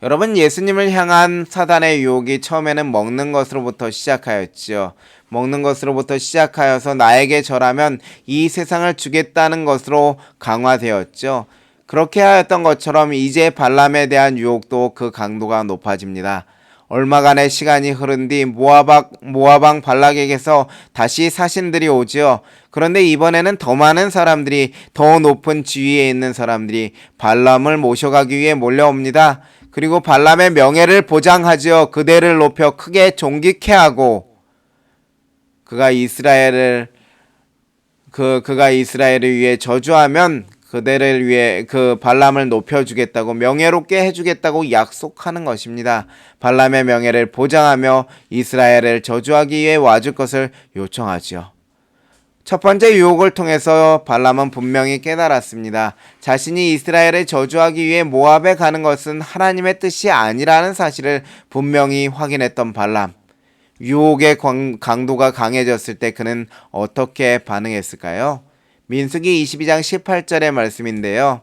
Speaker 1: 여러분, 예수님을 향한 사단의 유혹이 처음에는 먹는 것으로부터 시작하였지요. 먹는 것으로부터 시작하여서 나에게 절하면 이 세상을 주겠다는 것으로 강화되었죠. 그렇게 하였던 것처럼 이제 발람에 대한 유혹도 그 강도가 높아집니다. 얼마간의 시간이 흐른 뒤 모아방 발락에게서 다시 사신들이 오지요. 그런데 이번에는 더 많은 사람들이, 더 높은 지위에 있는 사람들이 발람을 모셔가기 위해 몰려옵니다. 그리고 발람의 명예를 보장하지요. 그대를 높여 크게 존귀케 하고 그가 이스라엘을 위해 저주하면 그대를 위해 그 발람을 높여주겠다고, 명예롭게 해주겠다고 약속하는 것입니다. 발람의 명예를 보장하며 이스라엘을 저주하기 위해 와줄 것을 요청하지요. 첫 번째 유혹을 통해서 발람은 분명히 깨달았습니다. 자신이 이스라엘을 저주하기 위해 모압에 가는 것은 하나님의 뜻이 아니라는 사실을 분명히 확인했던 발람. 유혹의 강도가 강해졌을 때 그는 어떻게 반응했을까요? 민수기 22장 18절의 말씀인데요.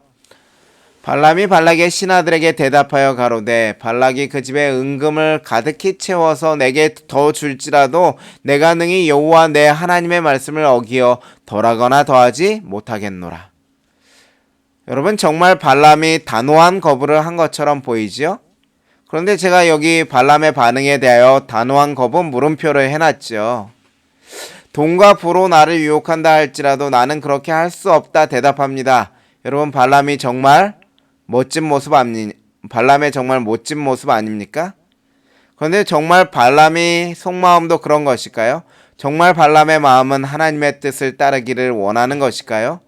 Speaker 1: 발람이 발락의 신하들에게 대답하여 가로되 발락이 그 집에 은금을 가득히 채워서 내게 더 줄지라도 내가 능히 여호와 내 하나님의 말씀을 어기어 덜하거나 더하지 못하겠노라. 여러분, 정말 발람이 단호한 거부를 한 것처럼 보이지요? 그런데 제가 여기 발람의 반응에 대하여 단호한 거부 물음표를 해놨죠. 돈과 부로 나를 유혹한다 할지라도 나는 그렇게 할 수 없다 대답합니다. 여러분, 발람의 정말 멋진 모습 아닙니까? 그런데 정말 발람의 속마음도 그런 것일까요? 정말 발람의 마음은 하나님의 뜻을 따르기를 원하는 것일까요?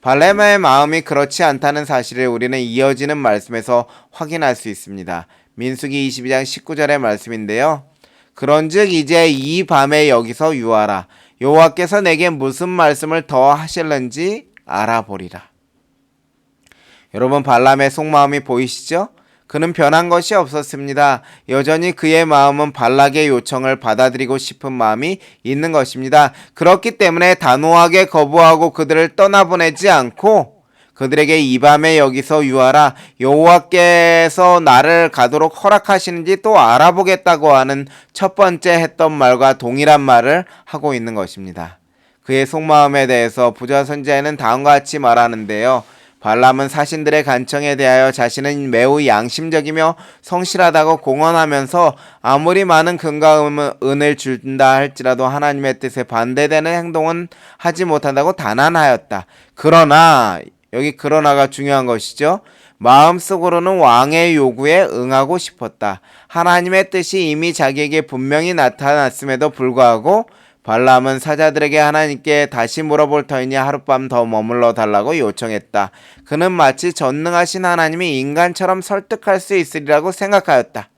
Speaker 1: 발람의 마음이 그렇지 않다는 사실을 우리는 이어지는 말씀에서 확인할 수 있습니다. 민수기 22장 19절의 말씀인데요. 그런즉 이제 이 밤에 여기서 유하라. 여호와께서 내게 무슨 말씀을 더 하실는지 알아보리라. 여러분, 발람의 속마음이 보이시죠? 그는 변한 것이 없었습니다. 여전히 그의 마음은 발락의 요청을 받아들이고 싶은 마음이 있는 것입니다. 그렇기 때문에 단호하게 거부하고 그들을 떠나보내지 않고 그들에게 이 밤에 여기서 유하라. 여호와께서 나를 가도록 허락하시는지 또 알아보겠다고 하는 첫 번째 했던 말과 동일한 말을 하고 있는 것입니다. 그의 속마음에 대해서 부자 선지자는 다음과 같이 말하는데요. 발람은 사신들의 간청에 대하여 자신은 매우 양심적이며 성실하다고 공언하면서 아무리 많은 금과 은을 준다 할지라도 하나님의 뜻에 반대되는 행동은 하지 못한다고 단언하였다. 그러나, 여기 그러나가 중요한 것이죠. 마음속으로는 왕의 요구에 응하고 싶었다. 하나님의 뜻이 이미 자기에게 분명히 나타났음에도 불구하고 발람은 사자들에게 하나님께 다시 물어볼 터이니 하룻밤 더 머물러 달라고 요청했다. 그는 마치 전능하신 하나님이 인간처럼 설득할 수 있으리라고 생각하였다.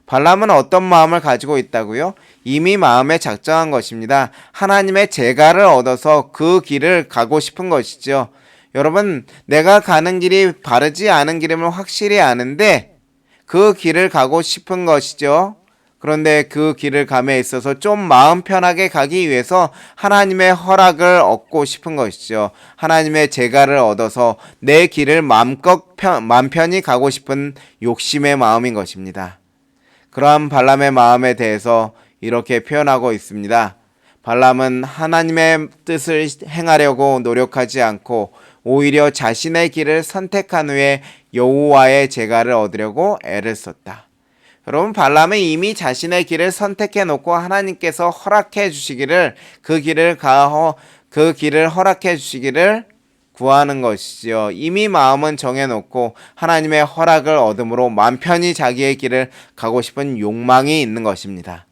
Speaker 1: 발람은 어떤 마음을 가지고 있다고요? 이미 마음에 작정한 것입니다. 하나님의 제가를 얻어서 그 길을 가고 싶은 것이죠. 여러분, 내가 가는 길이 바르지 않은 길임을 확실히 아는데 그 길을 가고 싶은 것이죠. 그런데 그 길을 감에 있어서 좀 마음 편하게 가기 위해서 하나님의 허락을 얻고 싶은 것이죠. 하나님의 제가를 얻어서 내 길을 맘 편히 가고 싶은 욕심의 마음인 것입니다. 그러한 발람의 마음에 대해서 이렇게 표현하고 있습니다. 발람은 하나님의 뜻을 행하려고 노력하지 않고 오히려 자신의 길을 선택한 후에 여호와의 제가를 얻으려고 애를 썼다. 여러분, 발람은 이미 자신의 길을 선택해 놓고 하나님께서 허락해 주시기를 그 길을 허락해 주시기를 구하는 것이지요. 이미 마음은 정해놓고 하나님의 허락을 얻음으로 맘 편히 자기의 길을 가고 싶은 욕망이 있는 것입니다.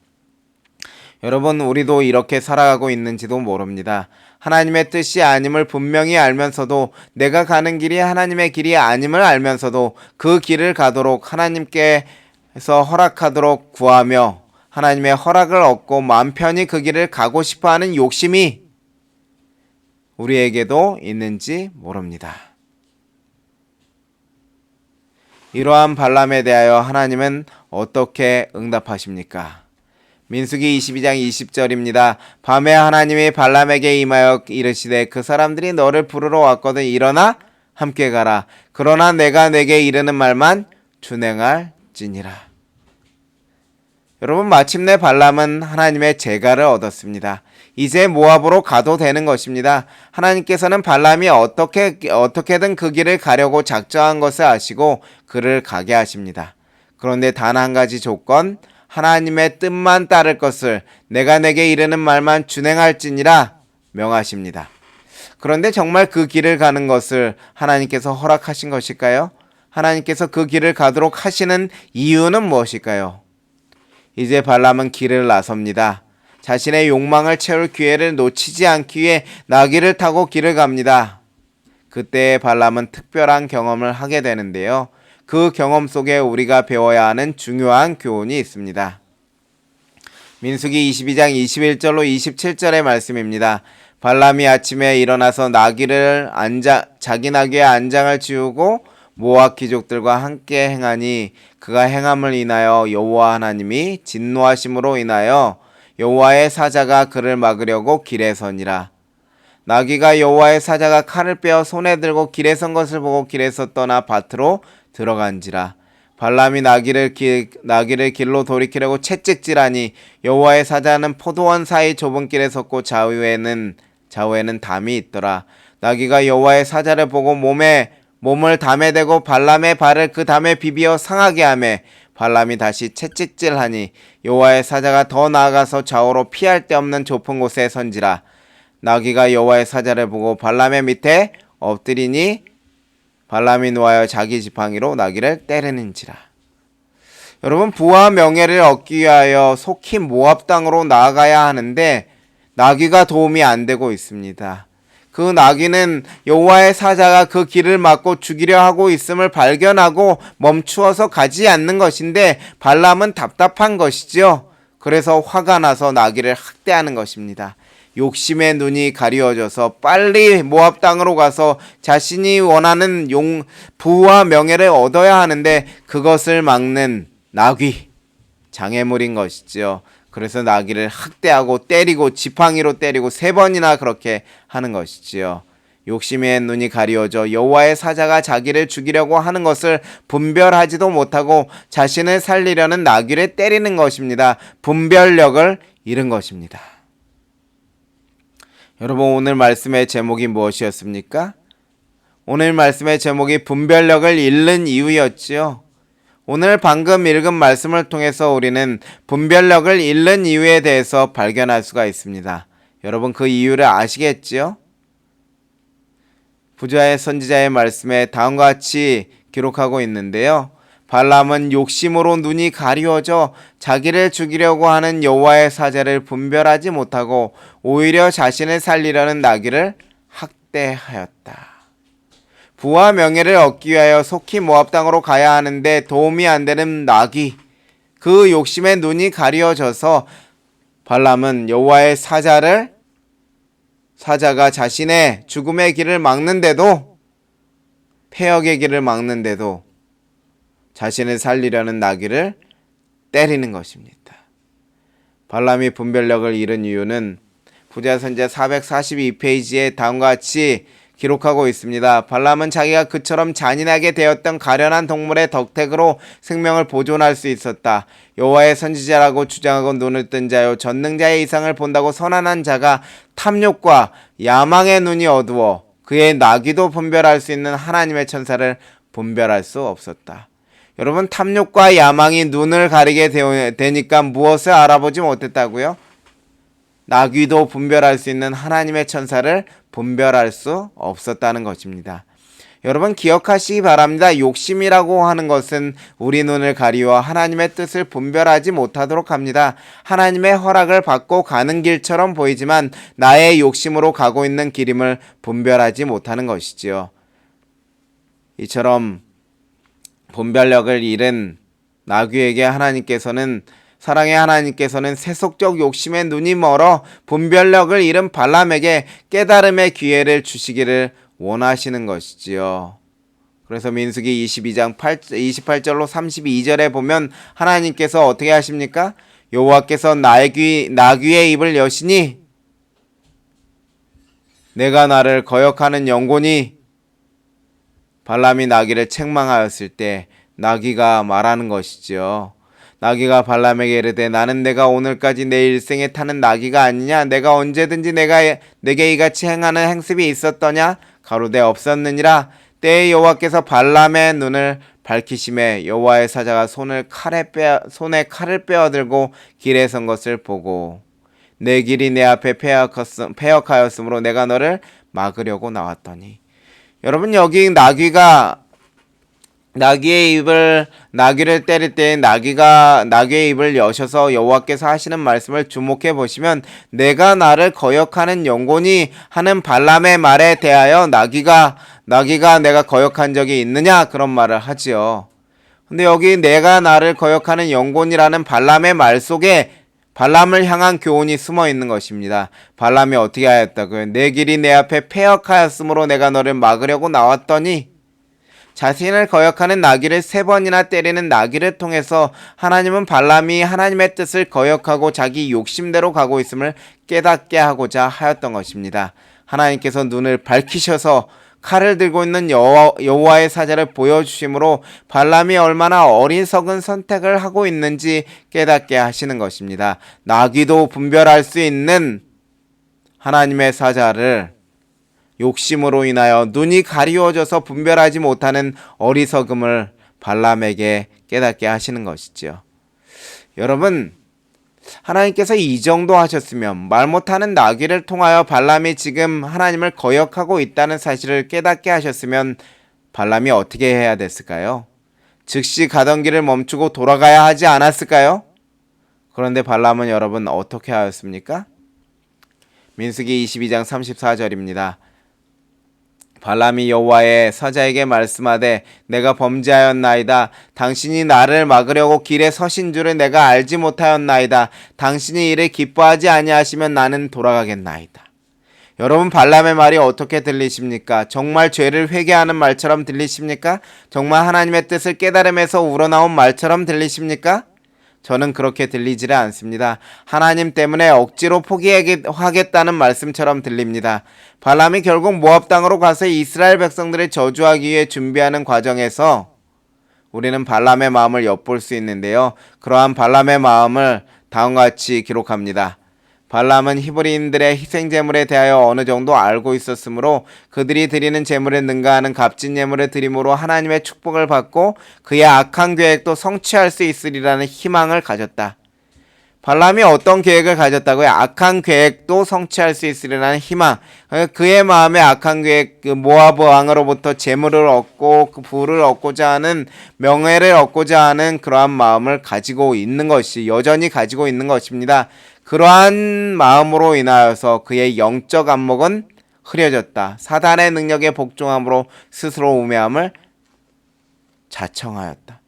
Speaker 1: 여러분, 우리도 이렇게 살아가고 있는지도 모릅니다. 하나님의 뜻이 아님을 분명히 알면서도 내가 가는 길이 하나님의 길이 아님을 알면서도 그 길을 가도록 하나님께서 허락하도록 구하며 하나님의 허락을 얻고 마음 편히 그 길을 가고 싶어하는 욕심이 우리에게도 있는지 모릅니다. 이러한 발람에 대하여 하나님은 어떻게 응답하십니까? 민수기 22장 20절입니다. 밤에 하나님이 발람에게 임하여 이르시되 그 사람들이 너를 부르러 왔거든 일어나 함께 가라. 그러나 내가 내게 이르는 말만 준행할지니라. 여러분, 마침내 발람은 하나님의 제가를 얻었습니다. 이제 모압으로 가도 되는 것입니다. 하나님께서는 발람이 어떻게든 그 길을 가려고 작정한 것을 아시고 그를 가게 하십니다. 그런데 단 한 가지 조건, 하나님의 뜻만 따를 것을 내가 내게 이르는 말만 준행할지니라 명하십니다. 그런데 정말 그 길을 가는 것을 하나님께서 허락하신 것일까요? 하나님께서 그 길을 가도록 하시는 이유는 무엇일까요? 이제 발람은 길을 나섭니다. 자신의 욕망을 채울 기회를 놓치지 않기 위해 나귀를 타고 길을 갑니다. 그때 발람은 특별한 경험을 하게 되는데요. 그 경험 속에 우리가 배워야 하는 중요한 교훈이 있습니다. 민수기 22장 21절로 27절의 말씀입니다. 발람이 아침에 일어나서 자기 나귀의 안장을 지우고 모압 귀족들과 함께 행하니 그가 행함을 인하여 여호와 하나님이 진노하심으로 인하여 여호와의 사자가 그를 막으려고 길에 서니라. 나귀가 여호와의 사자가 칼을 빼어 손에 들고 길에 선 것을 보고 길에서 떠나 밭으로 들어간지라. 발람이 나귀를 길로 돌이키려고 채찍질하니 여호와의 사자는 포도원 사이 좁은 길에 섰고 좌우에는 담이 있더라. 나귀가 여호와의 사자를 보고 몸을 담에 대고 발람의 발을 그 담에 비비어 상하게 하매 발람이 다시 채찍질하니 여호와의 사자가 더 나아가서 좌우로 피할 데 없는 좁은 곳에 선지라. 나귀가 여호와의 사자를 보고 발람의 밑에 엎드리니 발람이 노하여 자기 지팡이로 나귀를 때리는지라. 여러분, 부와 명예를 얻기 위하여 속히 모압 땅으로 나아가야 하는데 나귀가 도움이 안 되고 있습니다. 그 나귀는 여호와의 사자가 그 길을 막고 죽이려 하고 있음을 발견하고 멈추어서 가지 않는 것인데 발람은 답답한 것이죠. 그래서 화가 나서 나귀를 학대하는 것입니다. 욕심의 눈이 가리워져서 빨리 모압 땅으로 가서 자신이 원하는 부와 명예를 얻어야 하는데 그것을 막는 나귀, 장애물인 것이죠. 그래서 나귀를 학대하고 때리고 지팡이로 때리고 3번이나 그렇게 하는 것이지요. 욕심의 눈이 가리워져 여호와의 사자가 자기를 죽이려고 하는 것을 분별하지도 못하고 자신을 살리려는 나귀를 때리는 것입니다. 분별력을 잃은 것입니다. 여러분, 오늘 말씀의 제목이 무엇이었습니까? 오늘 말씀의 제목이 분별력을 잃는 이유였지요. 오늘 방금 읽은 말씀을 통해서 우리는 분별력을 잃는 이유에 대해서 발견할 수가 있습니다. 여러분, 그 이유를 아시겠지요? 부자의 선지자의 말씀에 다음과 같이 기록하고 있는데요. 발람은 욕심으로 눈이 가리워져 자기를 죽이려고 하는 여호와의 사자를 분별하지 못하고 오히려 자신을 살리려는 나귀를 학대하였다. 부와 명예를 얻기 위하여 속히 모압 땅으로 가야 하는데 도움이 안 되는 나귀, 그 욕심에 눈이 가리워져서 발람은 여호와의 사자가 자신의 죽음의 길을 막는데도, 폐역의 길을 막는데도 자신을 살리려는 나귀를 때리는 것입니다. 발람이 분별력을 잃은 이유는 부자 선지자 442페이지에 다음과 같이 기록하고 있습니다. 발람은 자기가 그처럼 잔인하게 되었던 가련한 동물의 덕택으로 생명을 보존할 수 있었다. 여호와의 선지자라고 주장하고 눈을 뜬 자요, 전능자의 이상을 본다고 선언한 자가 탐욕과 야망의 눈이 어두워 그의 나귀도 분별할 수 있는 하나님의 천사를 분별할 수 없었다. 여러분, 탐욕과 야망이 눈을 가리게 되니까 무엇을 알아보지 못했다고요? 나귀도 분별할 수 있는 하나님의 천사를 분별할 수 없었다는 것입니다. 여러분 기억하시기 바랍니다. 욕심이라고 하는 것은 우리 눈을 가리워 하나님의 뜻을 분별하지 못하도록 합니다. 하나님의 허락을 받고 가는 길처럼 보이지만 나의 욕심으로 가고 있는 길임을 분별하지 못하는 것이지요. 이처럼 분별력을 잃은 나귀에게 사랑의 하나님께서는 세속적 욕심에 눈이 멀어 분별력을 잃은 발람에게 깨달음의 기회를 주시기를 원하시는 것이지요. 그래서 민수기 22장 28절로 32절에 보면 하나님께서 어떻게 하십니까? 여호와께서 나귀의 입을 여시니 내가 나를 거역하는 영혼이 발람이 나귀를 책망하였을 때 나귀가 말하는 것이지요. 나귀가 발람에게 이르되 나는 내가 오늘까지 내 일생에 타는 나귀가 아니냐? 내가 언제든지 내게 이같이 행하는 행습이 있었더냐? 가로되 없었느니라. 때에 여호와께서 발람의 눈을 밝히심에 여호와의 사자가 손에 칼을 빼어들고 길에 선 것을 보고 내 길이 내 앞에 패역하였으므로 내가 너를 막으려고 나왔더니. 여러분 여기 나귀를 때릴 때 나귀의 입을 여셔서 여호와께서 하시는 말씀을 주목해 보시면 내가 나를 거역하는 영혼이 하는 발람의 말에 대하여 나귀가 내가 거역한 적이 있느냐 그런 말을 하지요. 근데 여기 내가 나를 거역하는 영혼이라는 발람의 말 속에 발람을 향한 교훈이 숨어 있는 것입니다. 발람이 어떻게 하였다고요? 내 길이 내 앞에 패역하였으므로 내가 너를 막으려고 나왔더니. 자신을 거역하는 나귀를 3번이나 때리는 나귀를 통해서 하나님은 발람이 하나님의 뜻을 거역하고 자기 욕심대로 가고 있음을 깨닫게 하고자 하였던 것입니다. 하나님께서 눈을 밝히셔서 칼을 들고 있는 여호와의 사자를 보여주심으로 발람이 얼마나 어리석은 선택을 하고 있는지 깨닫게 하시는 것입니다. 나귀도 분별할 수 있는 하나님의 사자를 욕심으로 인하여 눈이 가리워져서 분별하지 못하는 어리석음을 발람에게 깨닫게 하시는 것이지요. 여러분, 하나님께서 이 정도 하셨으면 말 못하는 나귀를 통하여 발람이 지금 하나님을 거역하고 있다는 사실을 깨닫게 하셨으면 발람이 어떻게 해야 됐을까요? 즉시 가던 길을 멈추고 돌아가야 하지 않았을까요? 그런데 발람은 여러분 어떻게 하였습니까? 민수기 22장 34절입니다. 발람이 여호와의 사자에게 말씀하되 내가 범죄하였나이다. 당신이 나를 막으려고 길에 서신 줄을 내가 알지 못하였나이다. 당신이 이를 기뻐하지 아니하시면 나는 돌아가겠나이다. 여러분 발람의 말이 어떻게 들리십니까? 정말 죄를 회개하는 말처럼 들리십니까? 정말 하나님의 뜻을 깨달음에서 우러나온 말처럼 들리십니까? 저는 그렇게 들리지를 않습니다. 하나님 때문에 억지로 포기하겠다는 말씀처럼 들립니다. 발람이 결국 모압 땅으로 가서 이스라엘 백성들을 저주하기 위해 준비하는 과정에서 우리는 발람의 마음을 엿볼 수 있는데요. 그러한 발람의 마음을 다음과 같이 기록합니다. 발람은 히브리인들의 희생제물에 대하여 어느 정도 알고 있었으므로 그들이 드리는 제물에 능가하는 값진 예물을 드림으로 하나님의 축복을 받고 그의 악한 계획도 성취할 수 있으리라는 희망을 가졌다. 발람이 어떤 계획을 가졌다고요? 악한 계획도 성취할 수 있으리라는 희망. 그의 마음에 악한 계획, 모압 왕으로부터 재물을 얻고 그 부를 얻고자 하는, 명예를 얻고자 하는 그러한 마음을 가지고 있는 것이 여전히 가지고 있는 것입니다. 그러한 마음으로 인하여서 그의 영적 안목은 흐려졌다. 사단의 능력에 복종함으로 스스로 우매함을 자청하였다.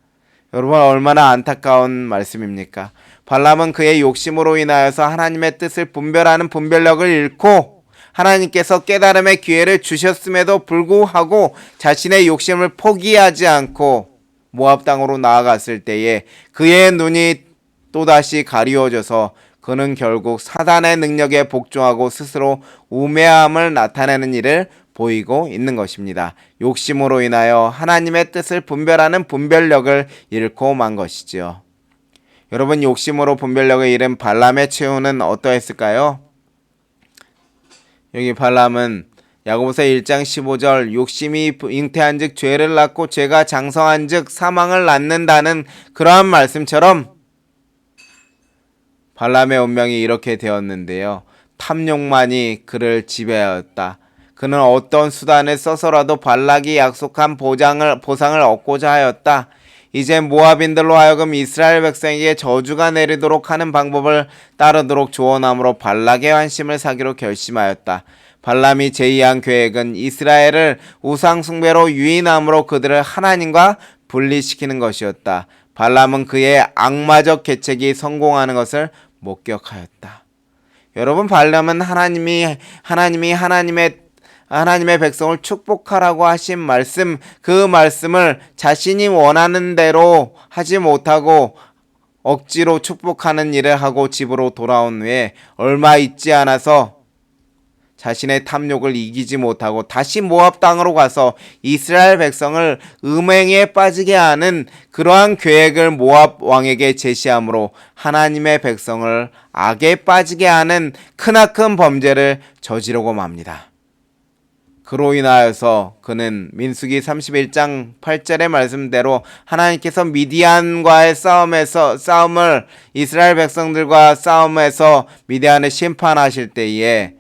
Speaker 1: 여러분 얼마나 안타까운 말씀입니까? 발람은 그의 욕심으로 인하여서 하나님의 뜻을 분별하는 분별력을 잃고 하나님께서 깨달음의 기회를 주셨음에도 불구하고 자신의 욕심을 포기하지 않고 모압 땅으로 나아갔을 때에 그의 눈이 또다시 가리워져서 그는 결국 사단의 능력에 복종하고 스스로 우매함을 나타내는 일을 보이고 있는 것입니다. 욕심으로 인하여 하나님의 뜻을 분별하는 분별력을 잃고 만 것이지요. 여러분 욕심으로 분별력을 잃은 발람의 최후는 어떠했을까요? 여기 발람은 야고보서 1장 15절 욕심이 잉태한 즉 죄를 낳고 죄가 장성한 즉 사망을 낳는다는 그러한 말씀처럼 발람의 운명이 이렇게 되었는데요. 탐욕만이 그를 지배하였다. 그는 어떤 수단을 써서라도 발락이 약속한 보상을 얻고자 하였다. 이제 모압인들로 하여금 이스라엘 백성에게 저주가 내리도록 하는 방법을 따르도록 조언함으로 발락의 환심을 사기로 결심하였다. 발람이 제의한 계획은 이스라엘을 우상 숭배로 유인함으로 그들을 하나님과 분리시키는 것이었다. 발람은 그의 악마적 계책이 성공하는 것을 목격하였다. 여러분, 발람은 하나님의 백성을 축복하라고 하신 말씀, 그 말씀을 자신이 원하는 대로 하지 못하고 억지로 축복하는 일을 하고 집으로 돌아온 후에 얼마 있지 않아서 자신의 탐욕을 이기지 못하고 다시 모압 땅으로 가서 이스라엘 백성을 음행에 빠지게 하는 그러한 계획을 모압 왕에게 제시함으로 하나님의 백성을 악에 빠지게 하는 크나큰 범죄를 저지르고 맙니다. 그로 인하여서 그는 민수기 31장 8절의 말씀대로 하나님께서 미디안과의 싸움을 이스라엘 백성들과 싸움에서 미디안을 심판하실 때에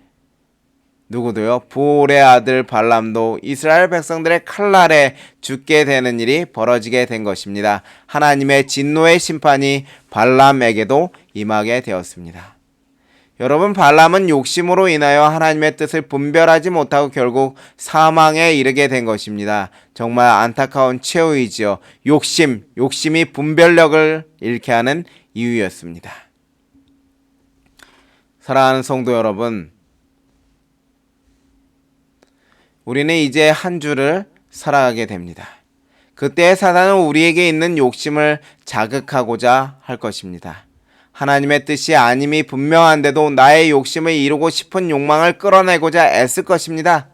Speaker 1: 누구도요? 부올의 아들 발람도 이스라엘 백성들의 칼날에 죽게 되는 일이 벌어지게 된 것입니다. 하나님의 진노의 심판이 발람에게도 임하게 되었습니다. 여러분, 발람은 욕심으로 인하여 하나님의 뜻을 분별하지 못하고 결국 사망에 이르게 된 것입니다. 정말 안타까운 최후이지요. 욕심이 분별력을 잃게 하는 이유였습니다. 사랑하는 성도 여러분, 우리는 이제 한 주를 살아가게 됩니다. 그때 사단은 우리에게 있는 욕심을 자극하고자 할 것입니다. 하나님의 뜻이 아님이 분명한데도 나의 욕심을 이루고 싶은 욕망을 끌어내고자 애쓸 것입니다.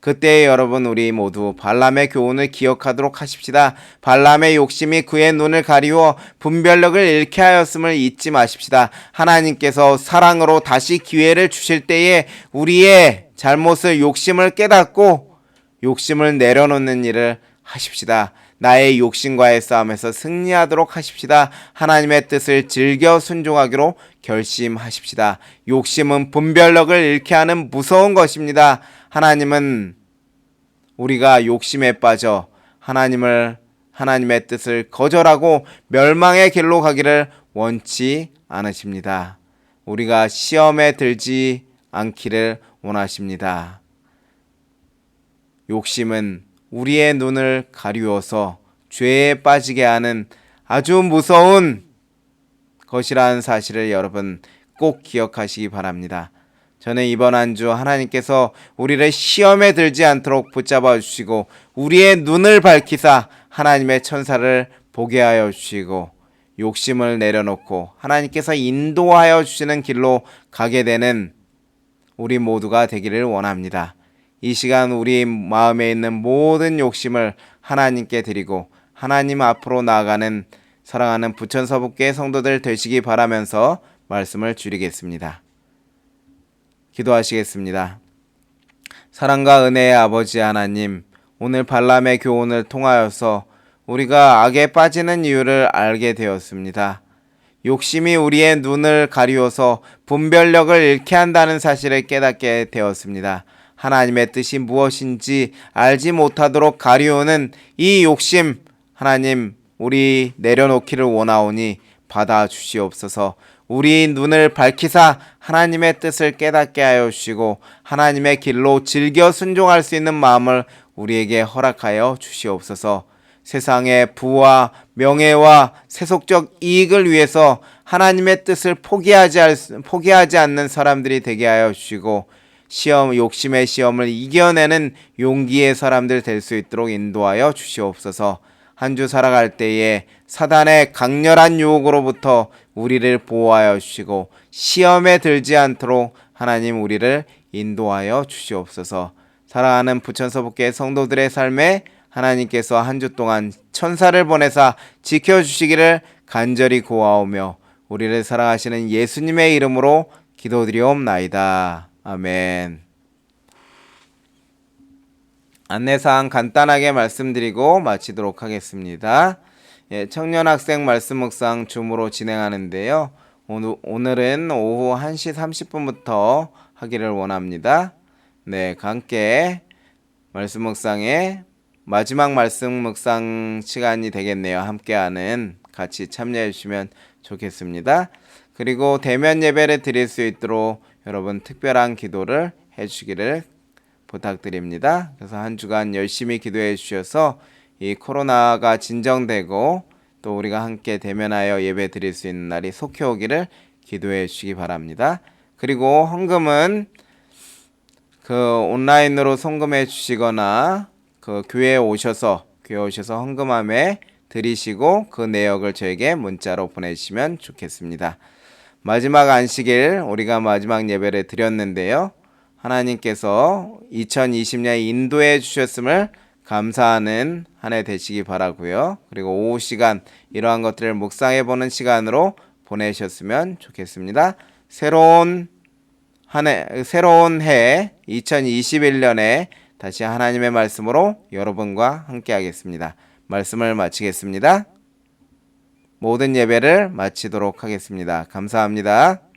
Speaker 1: 그때 여러분, 우리 모두 발람의 교훈을 기억하도록 하십시다. 발람의 욕심이 그의 눈을 가리워 분별력을 잃게 하였음을 잊지 마십시다. 하나님께서 사랑으로 다시 기회를 주실 때에 우리의 잘못을 욕심을 깨닫고 욕심을 내려놓는 일을 하십시다. 나의 욕심과의 싸움에서 승리하도록 하십시다. 하나님의 뜻을 즐겨 순종하기로 결심하십시다. 욕심은 분별력을 잃게 하는 무서운 것입니다. 하나님은 우리가 욕심에 빠져 하나님의 뜻을 거절하고 멸망의 길로 가기를 원치 않으십니다. 우리가 시험에 들지 않기를 원하십니다. 욕심은 우리의 눈을 가리워서 죄에 빠지게 하는 아주 무서운 것이라는 사실을 여러분 꼭 기억하시기 바랍니다. 저는 이번 한 주 하나님께서 우리를 시험에 들지 않도록 붙잡아 주시고 우리의 눈을 밝히사 하나님의 천사를 보게 하여 주시고 욕심을 내려놓고 하나님께서 인도하여 주시는 길로 가게 되는 우리 모두가 되기를 원합니다. 이 시간 우리 마음에 있는 모든 욕심을 하나님께 드리고 하나님 앞으로 나아가는 사랑하는 부천서북교회 성도들 되시기 바라면서 말씀을 줄이겠습니다. 기도하시겠습니다. 사랑과 은혜의 아버지 하나님, 오늘 발람의 교훈을 통하여서 우리가 악에 빠지는 이유를 알게 되었습니다. 욕심이 우리의 눈을 가리워서 분별력을 잃게 한다는 사실을 깨닫게 되었습니다. 하나님의 뜻이 무엇인지 알지 못하도록 가리우는 이 욕심, 하나님, 우리 내려놓기를 원하오니 받아주시옵소서. 우리 눈을 밝히사 하나님의 뜻을 깨닫게 하여 주시고 하나님의 길로 즐겨 순종할 수 있는 마음을 우리에게 허락하여 주시옵소서. 세상의 부와 명예와 세속적 이익을 위해서 하나님의 뜻을 포기하지 않는 사람들이 되게 하여 주시고 욕심의 시험을 이겨내는 용기의 사람들 될 수 있도록 인도하여 주시옵소서. 한 주 살아갈 때에 사단의 강렬한 유혹으로부터 우리를 보호하여 주시고 시험에 들지 않도록 하나님 우리를 인도하여 주시옵소서. 사랑하는 부천서북교회 성도들의 삶에 하나님께서 한 주 동안 천사를 보내사 지켜주시기를 간절히 구하오며 우리를 사랑하시는 예수님의 이름으로 기도드리옵나이다. 아멘. 안내사항 간단하게 말씀드리고 마치도록 하겠습니다. 청년학생 말씀 묵상 줌으로 진행하는데요. 오늘은 오후 1시 30분부터 하기를 원합니다. 네, 함께 말씀 묵상의 마지막 말씀 묵상 시간이 되겠네요. 함께하는 같이 참여해 주시면 좋겠습니다. 그리고 대면 예배를 드릴 수 있도록 여러분 특별한 기도를 해 주시기를 부탁드립니다. 그래서 한 주간 열심히 기도해 주셔서 이 코로나가 진정되고 또 우리가 함께 대면하여 예배 드릴 수 있는 날이 속히 오기를 기도해 주시기 바랍니다. 그리고 헌금은 온라인으로 송금해 주시거나 교회에 오셔서 헌금함에 드리시고 그 내역을 저에게 문자로 보내주시면 좋겠습니다. 마지막 안식일 우리가 마지막 예배를 드렸는데요. 하나님께서 2020년 인도해 주셨음을 감사하는 한 해 되시기 바라고요. 그리고 오후 시간 이러한 것들을 묵상해 보는 시간으로 보내셨으면 좋겠습니다. 새로운 해 2021년에 다시 하나님의 말씀으로 여러분과 함께 하겠습니다. 말씀을 마치겠습니다. 모든 예배를 마치도록 하겠습니다. 감사합니다.